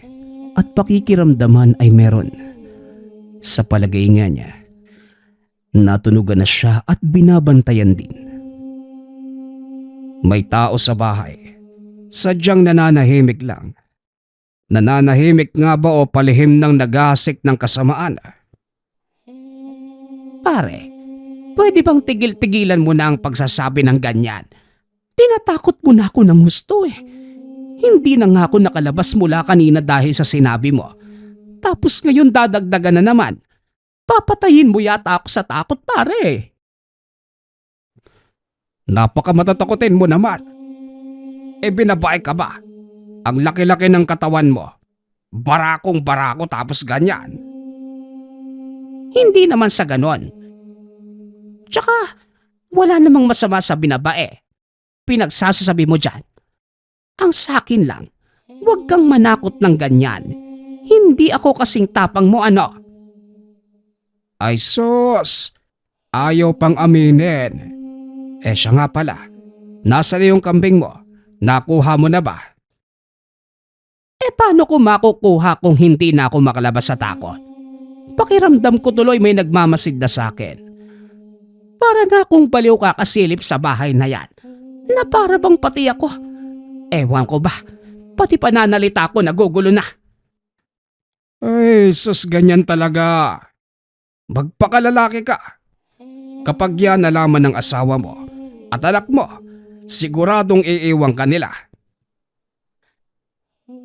at pakikiramdaman ay meron. Sa palagay nga niya, natunugan na siya at binabantayan din. May tao sa bahay. Sadyang nananahimik lang. Nananahimik nga ba o palihim ng naghahasik ng kasamaan? Pare, pwede bang tigil-tigilan mo na ang pagsasabi ng ganyan? Tinatakot mo na ako ng gusto eh. Hindi na nga ako nakalabas mula kanina dahil sa sinabi mo. Tapos ngayon dadagdagan na naman. Papatayin mo yata ako sa takot, pare. Napakamatakotin mo naman. E binabae ka ba? Ang laki-laki ng katawan mo. Barakong barako tapos ganyan. Hindi naman sa ganon. Tsaka, wala namang masama sa binabae. Pinagsasasabi mo dyan. Ang sakin lang, huwag kang manakot ng ganyan. Hindi ako kasing tapang mo, ano? Ay sus, ayaw pang aminin. Eh siya nga pala, nasa na yung kambing mo? Nakuha mo na ba? Eh paano ko makukuha kung hindi na ako makalabas sa takot? Pakiramdam ko tuloy may nagmamasid na sa akin. Para na akong baliw kakasilip sa bahay na yan. Na para bang pati ako. Ewan ko ba, pati pananalita ko nagugulo na. Ay sus, ganyan talaga. Magpakalalaki ka. Kapag yan nalaman ng asawa mo at anak mo, siguradong iiwang ka nila.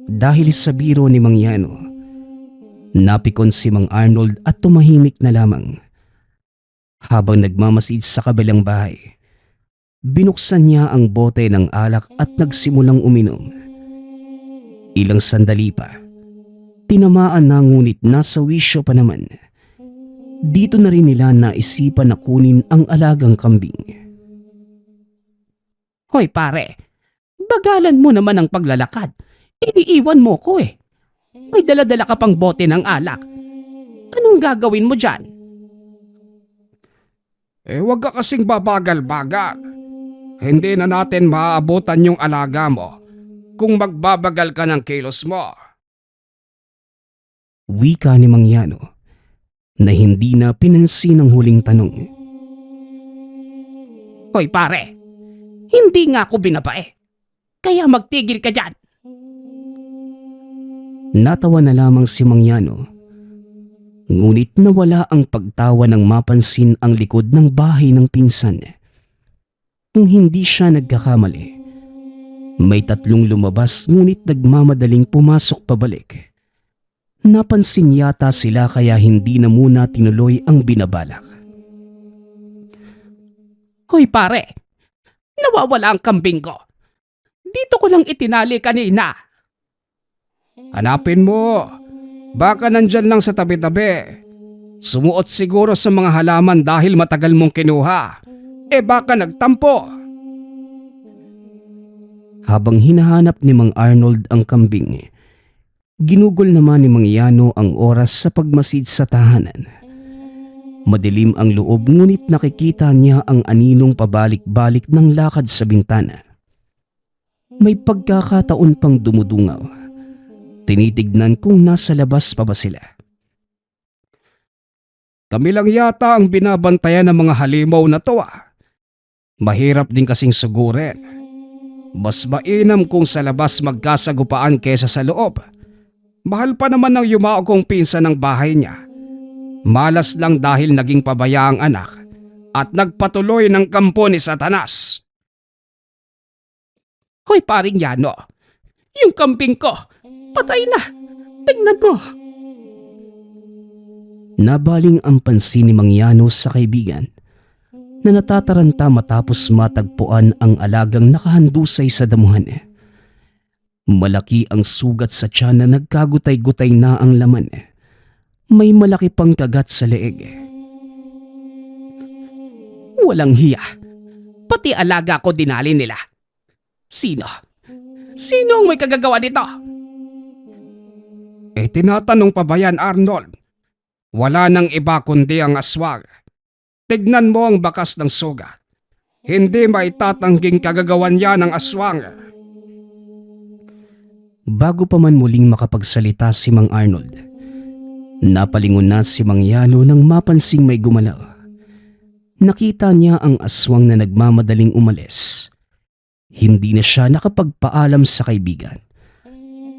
Dahil sa biro ni Mang Yano, napikon si Mang Arnold at tumahimik na lamang. Habang nagmamasid sa kabilang bahay, binuksan niya ang bote ng alak at nagsimulang uminom. Ilang sandali pa, Tinamaan na ngunit nasa wisyo pa naman. Dito na rin nila naisipan na kunin ang alagang kambing. Hoy pare, bagalan mo naman ang paglalakad. Iniiwan mo ko eh. May dala-dala ka pang bote ng alak. Anong gagawin mo dyan? Huwag ka kasing babagal-bagal. Hindi na natin maaabutan yung alaga mo kung magbabagal ka ng kilos mo. Wika ni Mang Yano na hindi na pinansin ang huling tanong. Hoy pare, hindi nga ako binabae. Kaya magtigil ka dyan. Natawa na lamang si Mang Yano. Ngunit nawala ang pagtawa nang mapansin ang likod ng bahay ng pinsan. Kung hindi siya nagkakamali, may 3 lumabas ngunit nagmamadaling pumasok pabalik. Napansin yata sila kaya hindi na muna tinuloy ang binabalak. Hoy pare, nawawala ang kambing ko. Dito ko lang itinali kanina. Hanapin mo. Baka nandyan lang sa tabi-tabi. Sumuot siguro sa mga halaman dahil matagal mong kinuha. Baka nagtampo. Habang hinahanap ni Mang Arnold ang kambing, ginugol naman ni Mang Yano ang oras sa pagmasid sa tahanan. Madilim ang loob ngunit nakikita niya ang aninong pabalik-balik ng lakad sa bintana. May pagkakataon pang dumudungaw. Tinitignan kung nasa labas pa ba sila. Kami lang yata ang binabantayan ng mga halimaw na to ah. Mahirap din kasing sugurin. Mas mainam kung sa labas magkasagupaan kesa sa loob. Mahal pa naman ng yumao kong pinsan ng bahay niya. Malas lang dahil naging pabaya ang anak at nagpatuloy ng kampo ni Satanas. Hoy paring Yano, yung kambing ko, patay na. Tingnan mo. Nabaling ang pansin ni Mang Yano sa kaibigan na natataranta matapos matagpuan ang alagang nakahandusay sa damuhan. Malaki ang sugat sa tiyan na nagkagutay-gutay na ang laman. May malaki pang kagat sa leeg. Walang hiya. Pati alaga ko dinali nila. Sino? Sino ang may kagagawa dito? Tinatanong pa ba yan, Arnold? Wala nang iba kundi ang aswang. Tignan mo ang bakas ng sugat. Hindi maitatangking kagagawan yan ng aswang. Bago pa man muling makapagsalita si Mang Arnold, napalingon na si Mang Yano nang mapansing may gumalaw. Nakita niya ang aswang na nagmamadaling umalis. Hindi na siya nakapagpaalam sa kaibigan.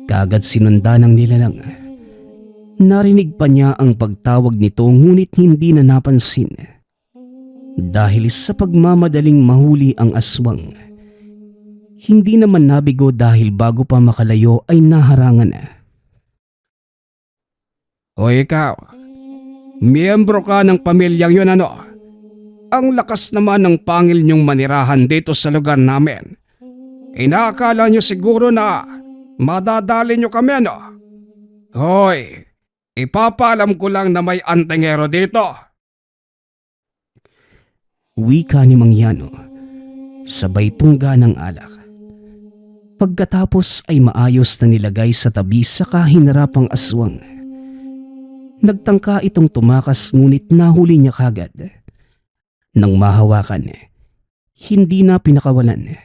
Kagad sinunda ng nilalang. Narinig pa niya ang pagtawag nito ngunit hindi na napansin. Dahil sa pagmamadaling mahuli ang aswang, hindi naman nabigo dahil bago pa makalayo ay naharangan na. O ikaw, miyembro ka ng pamilyang yun ano? Ang lakas naman ng pangil niyong manirahan dito sa lugar namin. Inaakala niyo siguro na madadali niyo kami ano? Hoy, ipapaalam ko lang na may antingero dito. Wika ni Mang Yano, sabay tungga ng alak. Pagkatapos ay maayos na nilagay sa tabi sa kahinarapang aswang. Nagtangka itong tumakas ngunit nahuli niya kagad. Nang mahawakan, hindi na pinakawalan.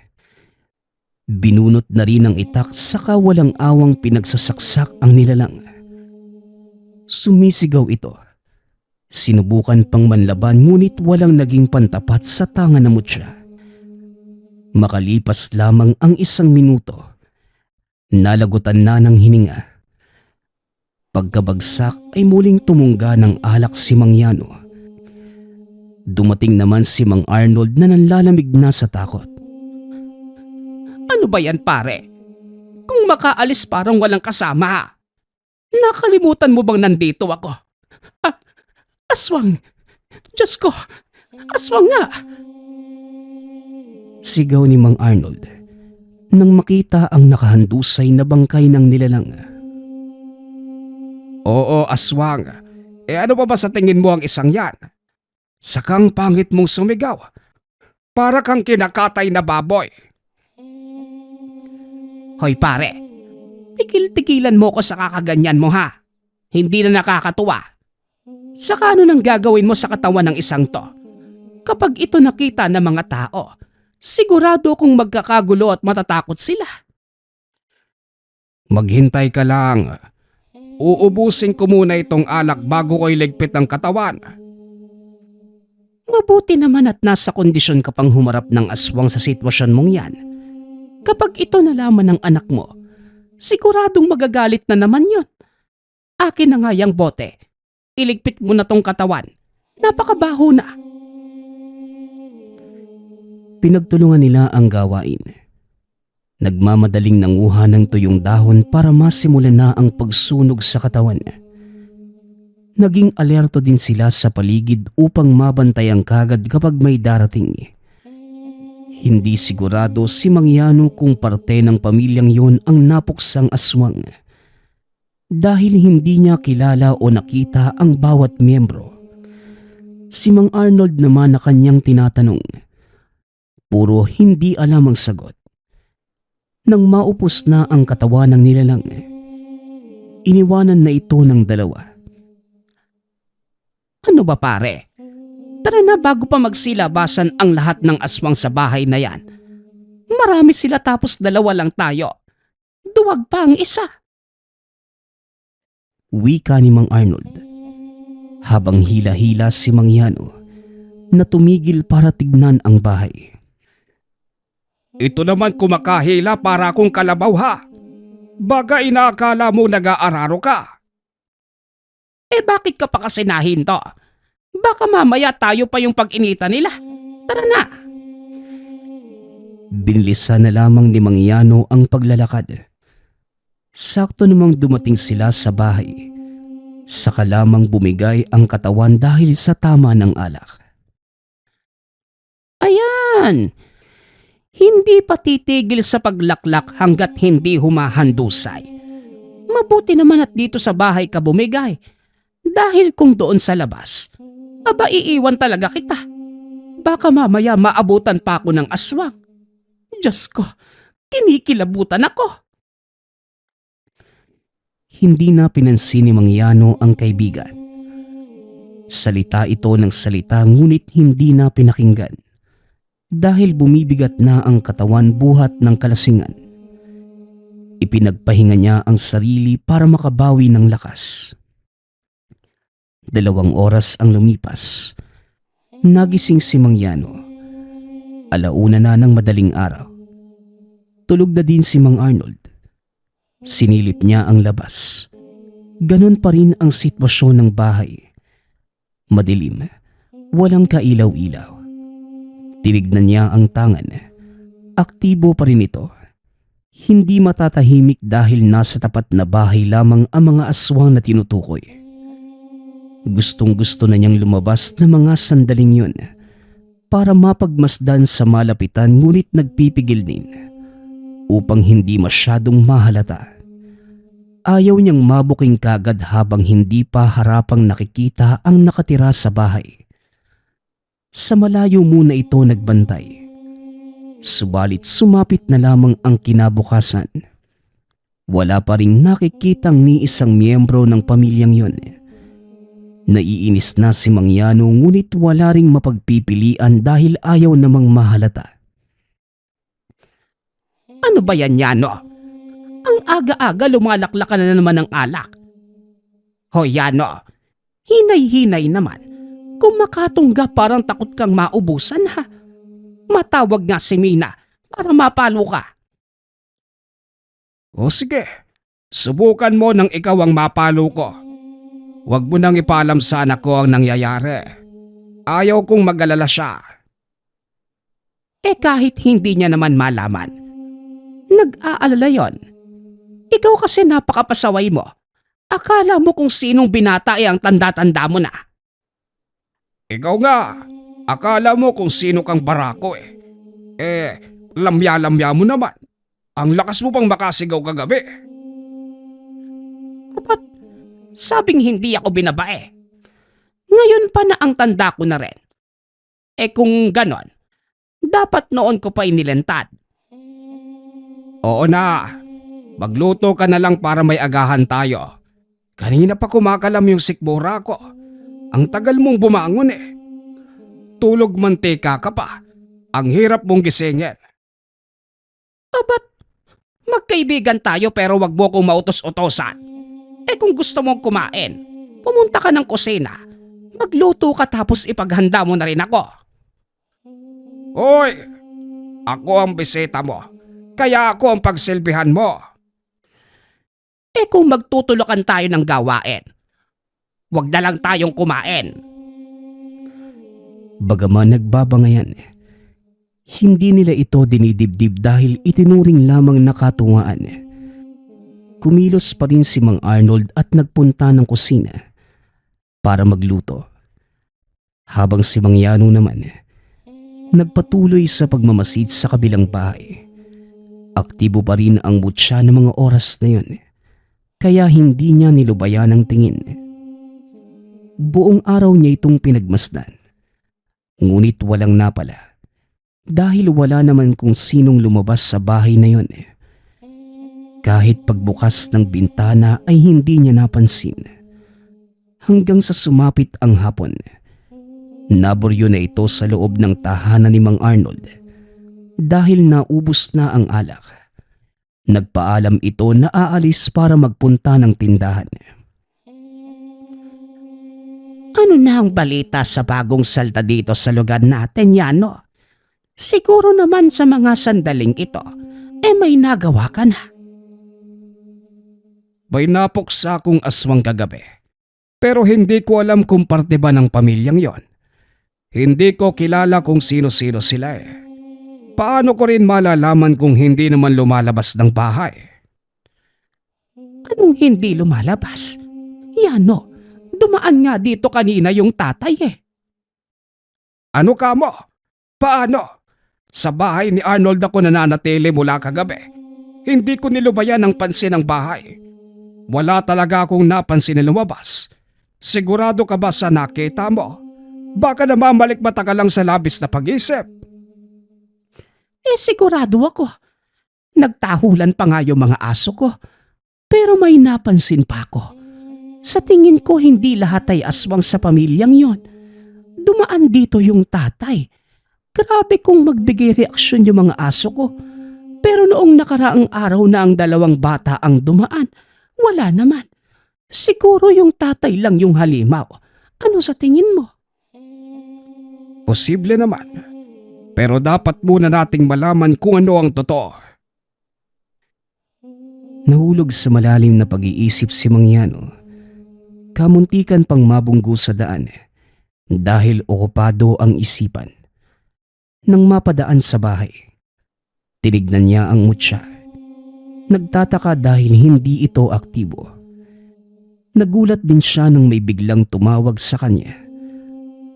Binunot na rin ang itak saka walang awang pinagsasaksak ang nilalang. Sumisigaw ito. Sinubukan pang manlaban ngunit walang naging pantapat sa tanga na mutya. Makalipas lamang ang 1 minuto, nalagutan na ng hininga. Pagkabagsak ay muling tumungga ng alak si Mang Yano. Dumating naman si Mang Arnold na nanlalamig na sa takot. Ano ba yan pare? Kung makaalis parang walang kasama. Nakalimutan mo bang nandito ako? Aswang! Diyos ko! Aswang nga! Sigaw ni Mang Arnold nang makita ang nakahandusay na bangkay ng nilalang. Oo, aswang. Ano pa ba sa tingin mo ang isang yan? Sakang pangit mong sumigaw. Para kang kinakatay na baboy. Hoy pare, tigil-tigilan mo ko sa kakaganyan mo ha. Hindi na nakakatuwa. Saka ano nang gagawin mo sa katawan ng isang to? Kapag ito nakita ng mga tao, sigurado kong magkakagulo at matatakot sila. Maghintay ka lang. Uubusin ko muna itong alak bago ko iligpit ang katawan. Mabuti naman at nasa kondisyon ka pang humarap ng aswang sa sitwasyon mong yan. Kapag ito nalaman ng anak mo, siguradong magagalit na naman yon. Akin na nga yung bote. Iligpit mo na tong katawan. Napakabaho na. Pinagtulungan nila ang gawain. Nagmamadaling nanguha ng tuyong dahon para masimulan na ang pagsunog sa katawan. Naging alerto din sila sa paligid upang mabantayan kagad kapag may darating. Hindi sigurado si Mangyano kung parte ng pamilyang yon ang napuksang aswang. Dahil hindi niya kilala o nakita ang bawat miyembro. Si Mang Arnold naman na kanyang tinatanong. Puro hindi alam ang sagot. Nang maupos na ang katawan ng nilalang, iniwanan na ito ng dalawa. Ano ba pare? Tara na bago pa magsilabasan ang lahat ng aswang sa bahay na yan. Marami sila tapos dalawa lang tayo. Duwag pa ang isa. Wika ni Mang Arnold. Habang hila-hila si Mangyano na tumigil para tignan ang bahay. Ito naman kumakahila para akong kalabaw ha. Baga inaakala mo nag-aararo ka. Bakit ka pa kasi nahinto? Baka mamaya tayo pa yung pag-inita nila. Tara na. Binilisan na lamang ni Mangyano ang paglalakad. Sakto namang dumating sila sa bahay. Saka lamang bumigay ang katawan dahil sa tama ng alak. Ayan. Hindi pa titigil sa paglaklak hanggat hindi humahandusay. Mabuti naman at dito sa bahay ka bumigay. Dahil kung doon sa labas, aba iiwan talaga kita. Baka mamaya maabutan pa ako ng aswang. Diyos ko, kinikilabutan ako. Hindi na pinansin ni Mangyano ang kaibigan. Salita ito ng salita ngunit hindi na pinakinggan. Dahil bumibigat na ang katawan buhat ng kalasingan. Ipinagpahinga niya ang sarili para makabawi ng lakas. 2 oras ang lumipas. Nagising si Mangyano. 1:00 na ng madaling araw. Tulog na din si Mang Arnold. Sinilip niya ang labas. Ganon pa rin ang sitwasyon ng bahay. Madilim, walang kailaw-ilaw. Tinignan niya ang tangan. Aktibo pa rin ito. Hindi matatahimik dahil nasa tapat na bahay lamang ang mga aswang na tinutukoy. Gustong-gusto na niyang lumabas na mga sandaling yun para mapagmasdan sa malapitan ngunit nagpipigil din upang hindi masyadong mahalata. Ayaw niyang mabuking kagad habang hindi pa harapang nakikita ang nakatira sa bahay. Sa malayo muna ito nagbantay. Subalit sumapit na lamang ang kinabukasan. Wala pa ring nakikitang ni isang miyembro ng pamilyang yon. Naiinis na si Mangyano ngunit wala ring mapagpipilian dahil ayaw namang mahalata. Ano ba yan, Yano? Ang aga-aga lumalaklakan na naman ng alak. Hoy, Yano, hinay-hinay naman. Kung makatungga parang takot kang maubusan ha. Matawag nga si Mina para mapalo ka. O sige, subukan mo nang ikaw ang mapalo ko. Huwag mo nang ipaalam sa anak ko ang nangyayari. Ayaw kong mag-alala siya. Kahit hindi niya naman malaman. Nag-aalala yon. Ikaw kasi napakapasaway mo. Akala mo kung sinong binata ang tanda-tanda mo na. Ikaw nga, akala mo kung sino kang barako lamya-lamya mo naman. Ang lakas mo pang makasigaw kagabi. Sabing hindi ako binabae. Ngayon pa na ang tanda ko na rin. Kung ganon, dapat noon ko pa inilantad. Oo na, magluto ka na lang para may agahan tayo. Kanina pa kumakalam yung sikmura ko. Ang tagal mong bumangon eh. Tulog mantika ka pa. Ang hirap mong gisingin. Abat, magkaibigan tayo pero wag mo kong mautos-utosan. Kung gusto mong kumain, pumunta ka ng kusina. Magluto ka tapos ipaghanda mo na rin ako. Hoy, ako ang bisita mo. Kaya ako ang pagsilbihan mo. Kung magtutulukan tayo ng gawain, wag na lang tayong kumain. Bagaman nagbabangayan, hindi nila ito dinidibdib dahil itinuring lamang nakatungaan. Kumilos pa rin si Mang Arnold at nagpunta ng kusina para magluto. Habang si Mang Yano naman, nagpatuloy sa pagmamasid sa kabilang bahay. Aktibo pa rin ang mutya ng mga oras na yun, kaya hindi niya nilubayan ang tingin. Buong araw niya itong pinagmasdan. Ngunit walang napala dahil wala naman kung sinong lumabas sa bahay na yun. Kahit pagbukas ng bintana ay hindi niya napansin. Hanggang sa sumapit ang hapon, naburyo na ito sa loob ng tahanan ni Mang Arnold dahil naubos na ang alak. Nagpaalam ito na aalis para magpunta ng tindahan. Ano na ang balita sa bagong salta dito sa lugar natin, Yano? Siguro naman sa mga sandaling ito, may nagawa ka na. May napuksa akong aswang kagabi. Pero hindi ko alam kung parte ba ng pamilyang yon. Hindi ko kilala kung sino-sino sila eh. Paano ko rin malalaman kung hindi naman lumalabas ng bahay? Anong hindi lumalabas? Yano, dumaan nga dito kanina yung tatay eh. Ano ka mo? Paano? Sa bahay ni Arnold ako nananatili mula kagabi. Hindi ko nilubayan ang pansin ng bahay. Wala talaga akong napansin na lumabas. Sigurado ka ba sa nakita mo? Baka namamalik mata ka lang sa labis na pag-isip. Sigurado ako. Nagtahulan pa nga yung mga aso ko. Pero may napansin pa ako. Sa tingin ko hindi lahat ay aswang sa pamilyang yon. Dumaan dito yung tatay. Grabe kung magbigay reaksyon yung mga aso ko. Pero noong nakaraang araw na ang dalawang bata ang dumaan, wala naman. Siguro yung tatay lang yung halimaw. Ano sa tingin mo? Posible naman. Pero dapat muna nating malaman kung ano ang totoo. Nahulog sa malalim na pag-iisip si Mang Yano. Kamuntikan pang mabunggo sa daan dahil okupado ang isipan. Nang mapadaan sa bahay, tinignan niya ang mutya. Nagtataka dahil hindi ito aktibo. Nagulat din siya nang may biglang tumawag sa kanya.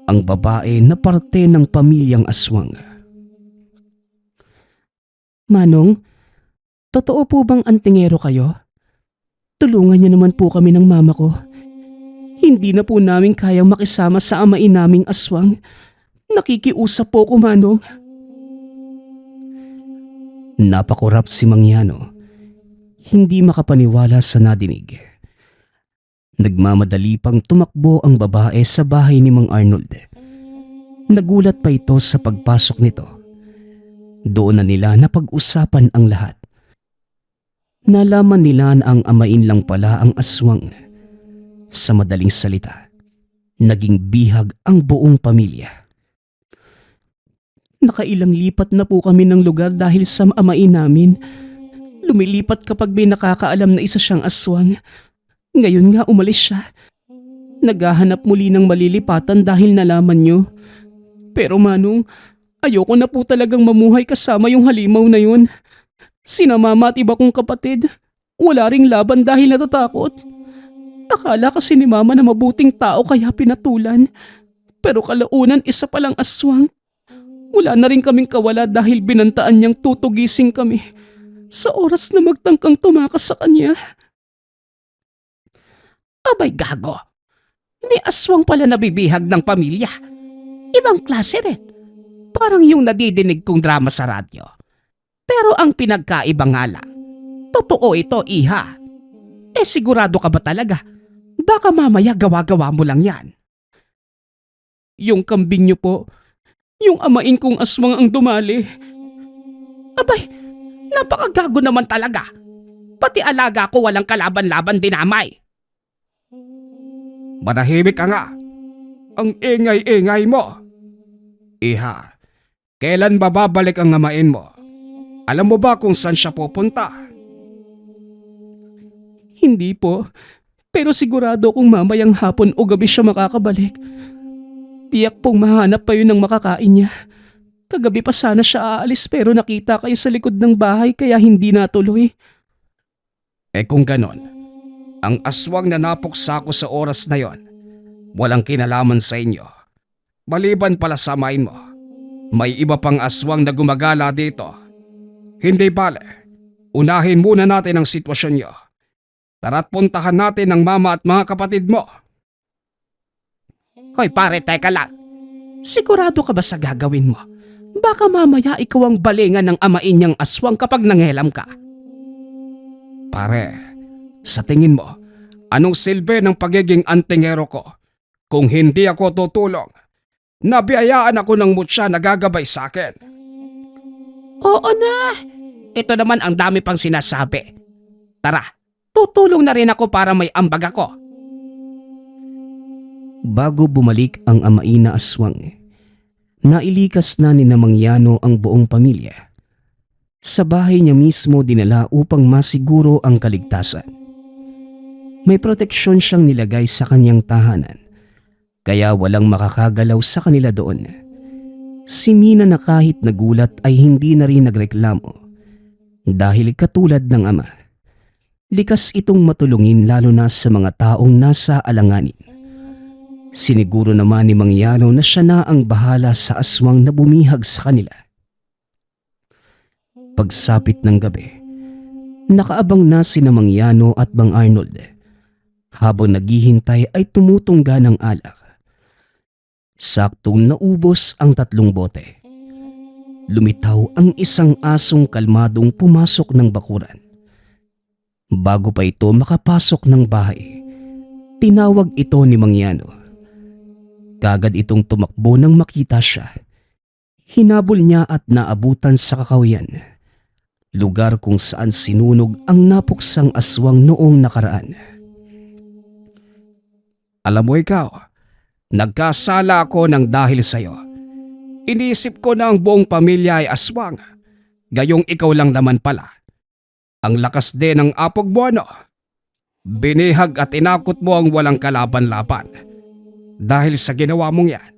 Ang babae na parte ng pamilyang aswang. Manong, totoo po bang antingero kayo? Tulungan niyo naman po kami ng mama ko. Hindi na po namin kayang makisama sa amain naming aswang. Nakikiusap po ko, Manong. Napakurap si Mang Yano. Hindi makapaniwala sa nadinig. Nagmamadali pang tumakbo ang babae sa bahay ni Mang Arnold. Nagulat pa ito sa pagpasok nito. Doon na nila napag-usapan ang lahat. Nalaman nila na ang amain lang pala ang aswang. Sa madaling salita, naging bihag ang buong pamilya. Nakailang lipat na po kami ng lugar dahil sa amain namin. Lumilipat kapag may nakakaalam na isa siyang aswang. Ngayon nga umalis siya. Naghahanap muli ng malilipatan dahil nalaman niyo. Pero Manong, ayoko na po talagang mamuhay kasama yung halimaw na yun. Sina mama at iba kong kapatid, wala ring laban dahil natatakot. Akala kasi ni mama na mabuting tao kaya pinatulan. Pero kalaunan isa palang aswang. Wala na rin kaming kawala dahil binantaan niyang tutugising kami sa oras na magtangkang tumakas sa kanya. Abay gago. May aswang pala nabibihag ng pamilya. Ibang klase rin. Parang yung nadidinig kong drama sa radyo. Pero ang pinagkaiba nga lang, totoo ito, iha. Sigurado ka ba talaga? Baka mamaya gawa-gawa mo lang yan. Yung kambing niyo po, yung amain kong aswang ang dumali. Abay, napakagago naman talaga. Pati alaga ko walang kalaban-laban dinamay. Manahimik ka nga. Ang ingay-ingay mo. Iha, kailan ba babalik ang amain mo? Alam mo ba kung saan siya pupunta? Hindi po, pero sigurado kung mamayang hapon o gabi siya makakabalik. Tiyak pong mahanap pa yun ng makakain niya. Kagabi pa sana siya aalis pero nakita kayo sa likod ng bahay kaya hindi natuloy. Kung ganon, ang aswang na napuksa ko sa oras na yon, walang kinalaman sa inyo. Maliban pala sa amain mo, may iba pang aswang na gumagala dito. Hindi bale, unahin muna natin ang sitwasyon niyo. Tara't puntahan natin ang mama at mga kapatid mo. Hoy pare, teka lang. Sigurado ka ba sa gagawin mo? Baka mamaya ikaw ang balingan ng amain niyang aswang kapag nanghelam ka. Pare, sa tingin mo, anong silbi ng pagiging antingero ko? Kung hindi ako tutulong, nabiyayaan ako ng mutya na gagabay sa akin. Oo na. Ito naman ang dami pang sinasabi. Tara, tutulong na rin ako para may ambag ako. Bago bumalik ang amain na aswang, nailikas na ni Mangyano ang buong pamilya. Sa bahay niya mismo dinala upang masiguro ang kaligtasan. May proteksyon siyang nilagay sa kanyang tahanan, kaya walang makakagalaw sa kanila doon. Si Mina na kahit nagulat ay hindi na rin nagreklamo dahil katulad ng ama, likas itong matulungin lalo na sa mga taong nasa alanganin. Siniguro naman ni Mangyano na siya na ang bahala sa aswang na bumihag sa kanila. Pagsapit ng gabi, nakaabang na sina Mangyano at Mang Arnold. Habang naghihintay ay tumutungga ng alak. Saktong naubos ang 3 bote. Lumitaw ang isang asong kalmadong pumasok ng bakuran. Bago pa ito makapasok ng bahay, tinawag ito ni Mangyano. Kagad itong tumakbo nang makita siya. Hinabol niya at naabutan sa Kakahuyan, lugar kung saan sinunog ang napuksang aswang noong nakaraan. Alam mo ikaw, nagkasala ako ng dahil sa'yo. Iniisip ko na ang buong pamilya ay aswang. Gayong ikaw lang naman pala. Ang lakas din ng apog mo ano. Binihag at inakot mo ang walang kalaban-laban. Dahil sa ginawa mong yan,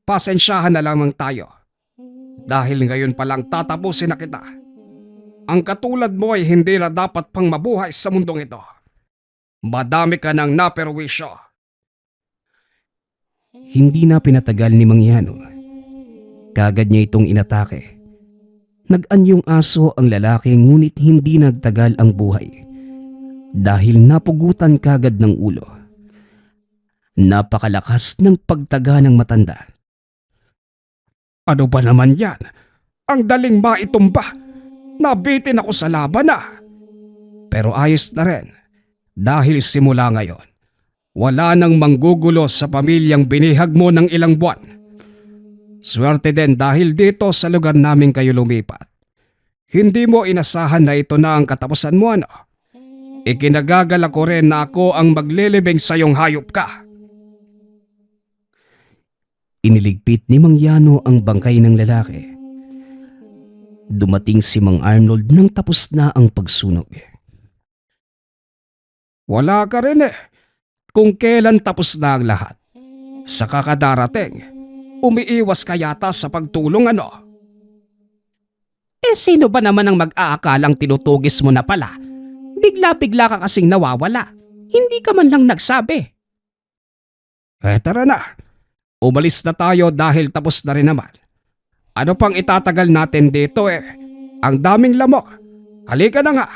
pasensyahan na lamang tayo. Dahil ngayon palang tatapusin na kita. Ang katulad mo ay hindi na dapat pang mabuhay sa mundong ito. Madami ka ng naperwisyo. Hindi na pinatagal ni Mangyano. Kagad niya itong inatake. Nag-anyong aso ang lalaki ngunit hindi nagtagal ang buhay. Dahil napugutan kagad ng ulo. Napakalakas ng pagtaga ng matanda. Ano ba naman yan? Ang daling maitumba. Nabitin ako sa laban na. Pero ayos na rin. Dahil simula ngayon, wala nang manggugulo sa pamilyang binihag mo ng ilang buwan. Swerte din dahil dito sa lugar namin kayo lumipat. Hindi mo inasahan na ito na ang katapusan mo ano? Ikinagagala ko rin na ako ang maglilibing sa iyong hayop ka. Iniligpit ni Mangyano ang bangkay ng lalaki. Dumating si Mang Arnold nang tapos na ang pagsunog. Wala ka rin eh. Kung kailan tapos na ang lahat. Sa kakadarating, umiiwas ka yata sa pagtulong ano? Sino ba naman ang mag-aakalang tinutugis mo na pala? Bigla-bigla ka kasing nawawala. Hindi ka man lang nagsabi. Tara na. Umalis na tayo dahil tapos na rin naman. Ano pang itatagal natin dito eh? Ang daming lamok. Halika na nga.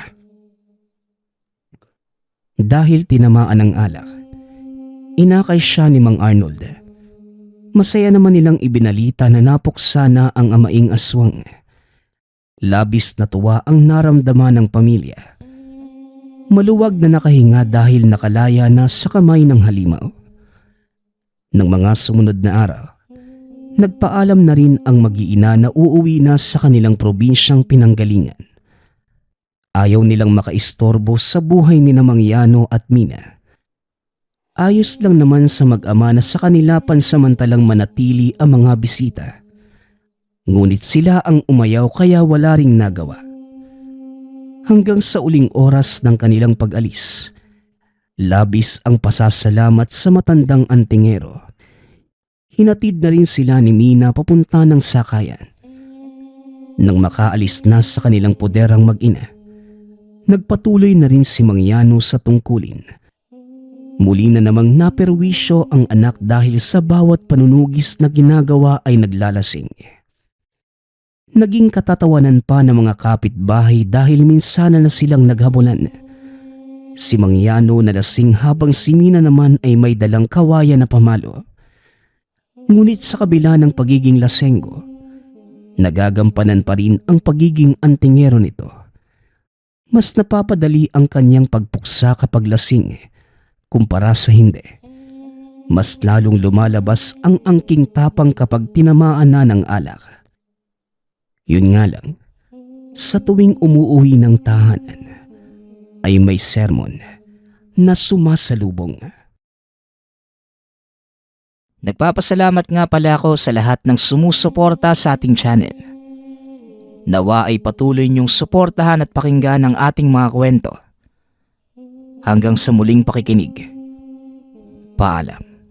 Dahil tinamaan ng alak, inakay siya ni Mang Arnold. Masaya naman nilang ibinalita na napuksa na ang amaing aswang. Labis na tuwa ang naramdaman ng pamilya. Maluwag na nakahinga dahil nakalaya na sa kamay ng halimaw. Nang mga sumunod na araw, nagpaalam na rin ang mag-iina na uuwi na sa kanilang probinsyang pinanggalingan. Ayaw nilang makaistorbo sa buhay ni Mang Yano at Mina. Ayos lang naman sa mag-ama na sa kanila pansamantalang manatili ang mga bisita. Ngunit sila ang umayaw kaya wala ring nagawa. Hanggang sa uling oras ng kanilang pag-alis, labis ang pasasalamat sa matandang antingero. Hinatid na rin sila ni Mina papunta ng sakayan. Nang makaalis na sa kanilang poderang mag-ina, nagpatuloy na rin si Mang Yano sa tungkulin. Muli na namang naperwisyo ang anak dahil sa bawat panunugis na ginagawa ay naglalasing. Naging katatawanan pa ng mga kapitbahay dahil minsan na silang naghabulan. Si Mang Yano na lasing habang si Mina naman ay may dalang kawayan na pamalo. Ngunit sa kabila ng pagiging lasenggo, nagagampanan pa rin ang pagiging antingero nito. Mas napapadali ang kanyang pagpuksa kapag lasing kumpara sa hindi. Mas lalong lumalabas ang angking tapang kapag tinamaan na ng alak. Yun nga lang, sa tuwing umuuwi ng tahanan, ay may sermon na sumasalubong. Nagpapasalamat nga pala ako sa lahat ng sumusuporta sa ating channel. Nawa ay patuloy niyong suportahan at pakinggan ang ating mga kwento. Hanggang sa muling pakikinig. Paalam.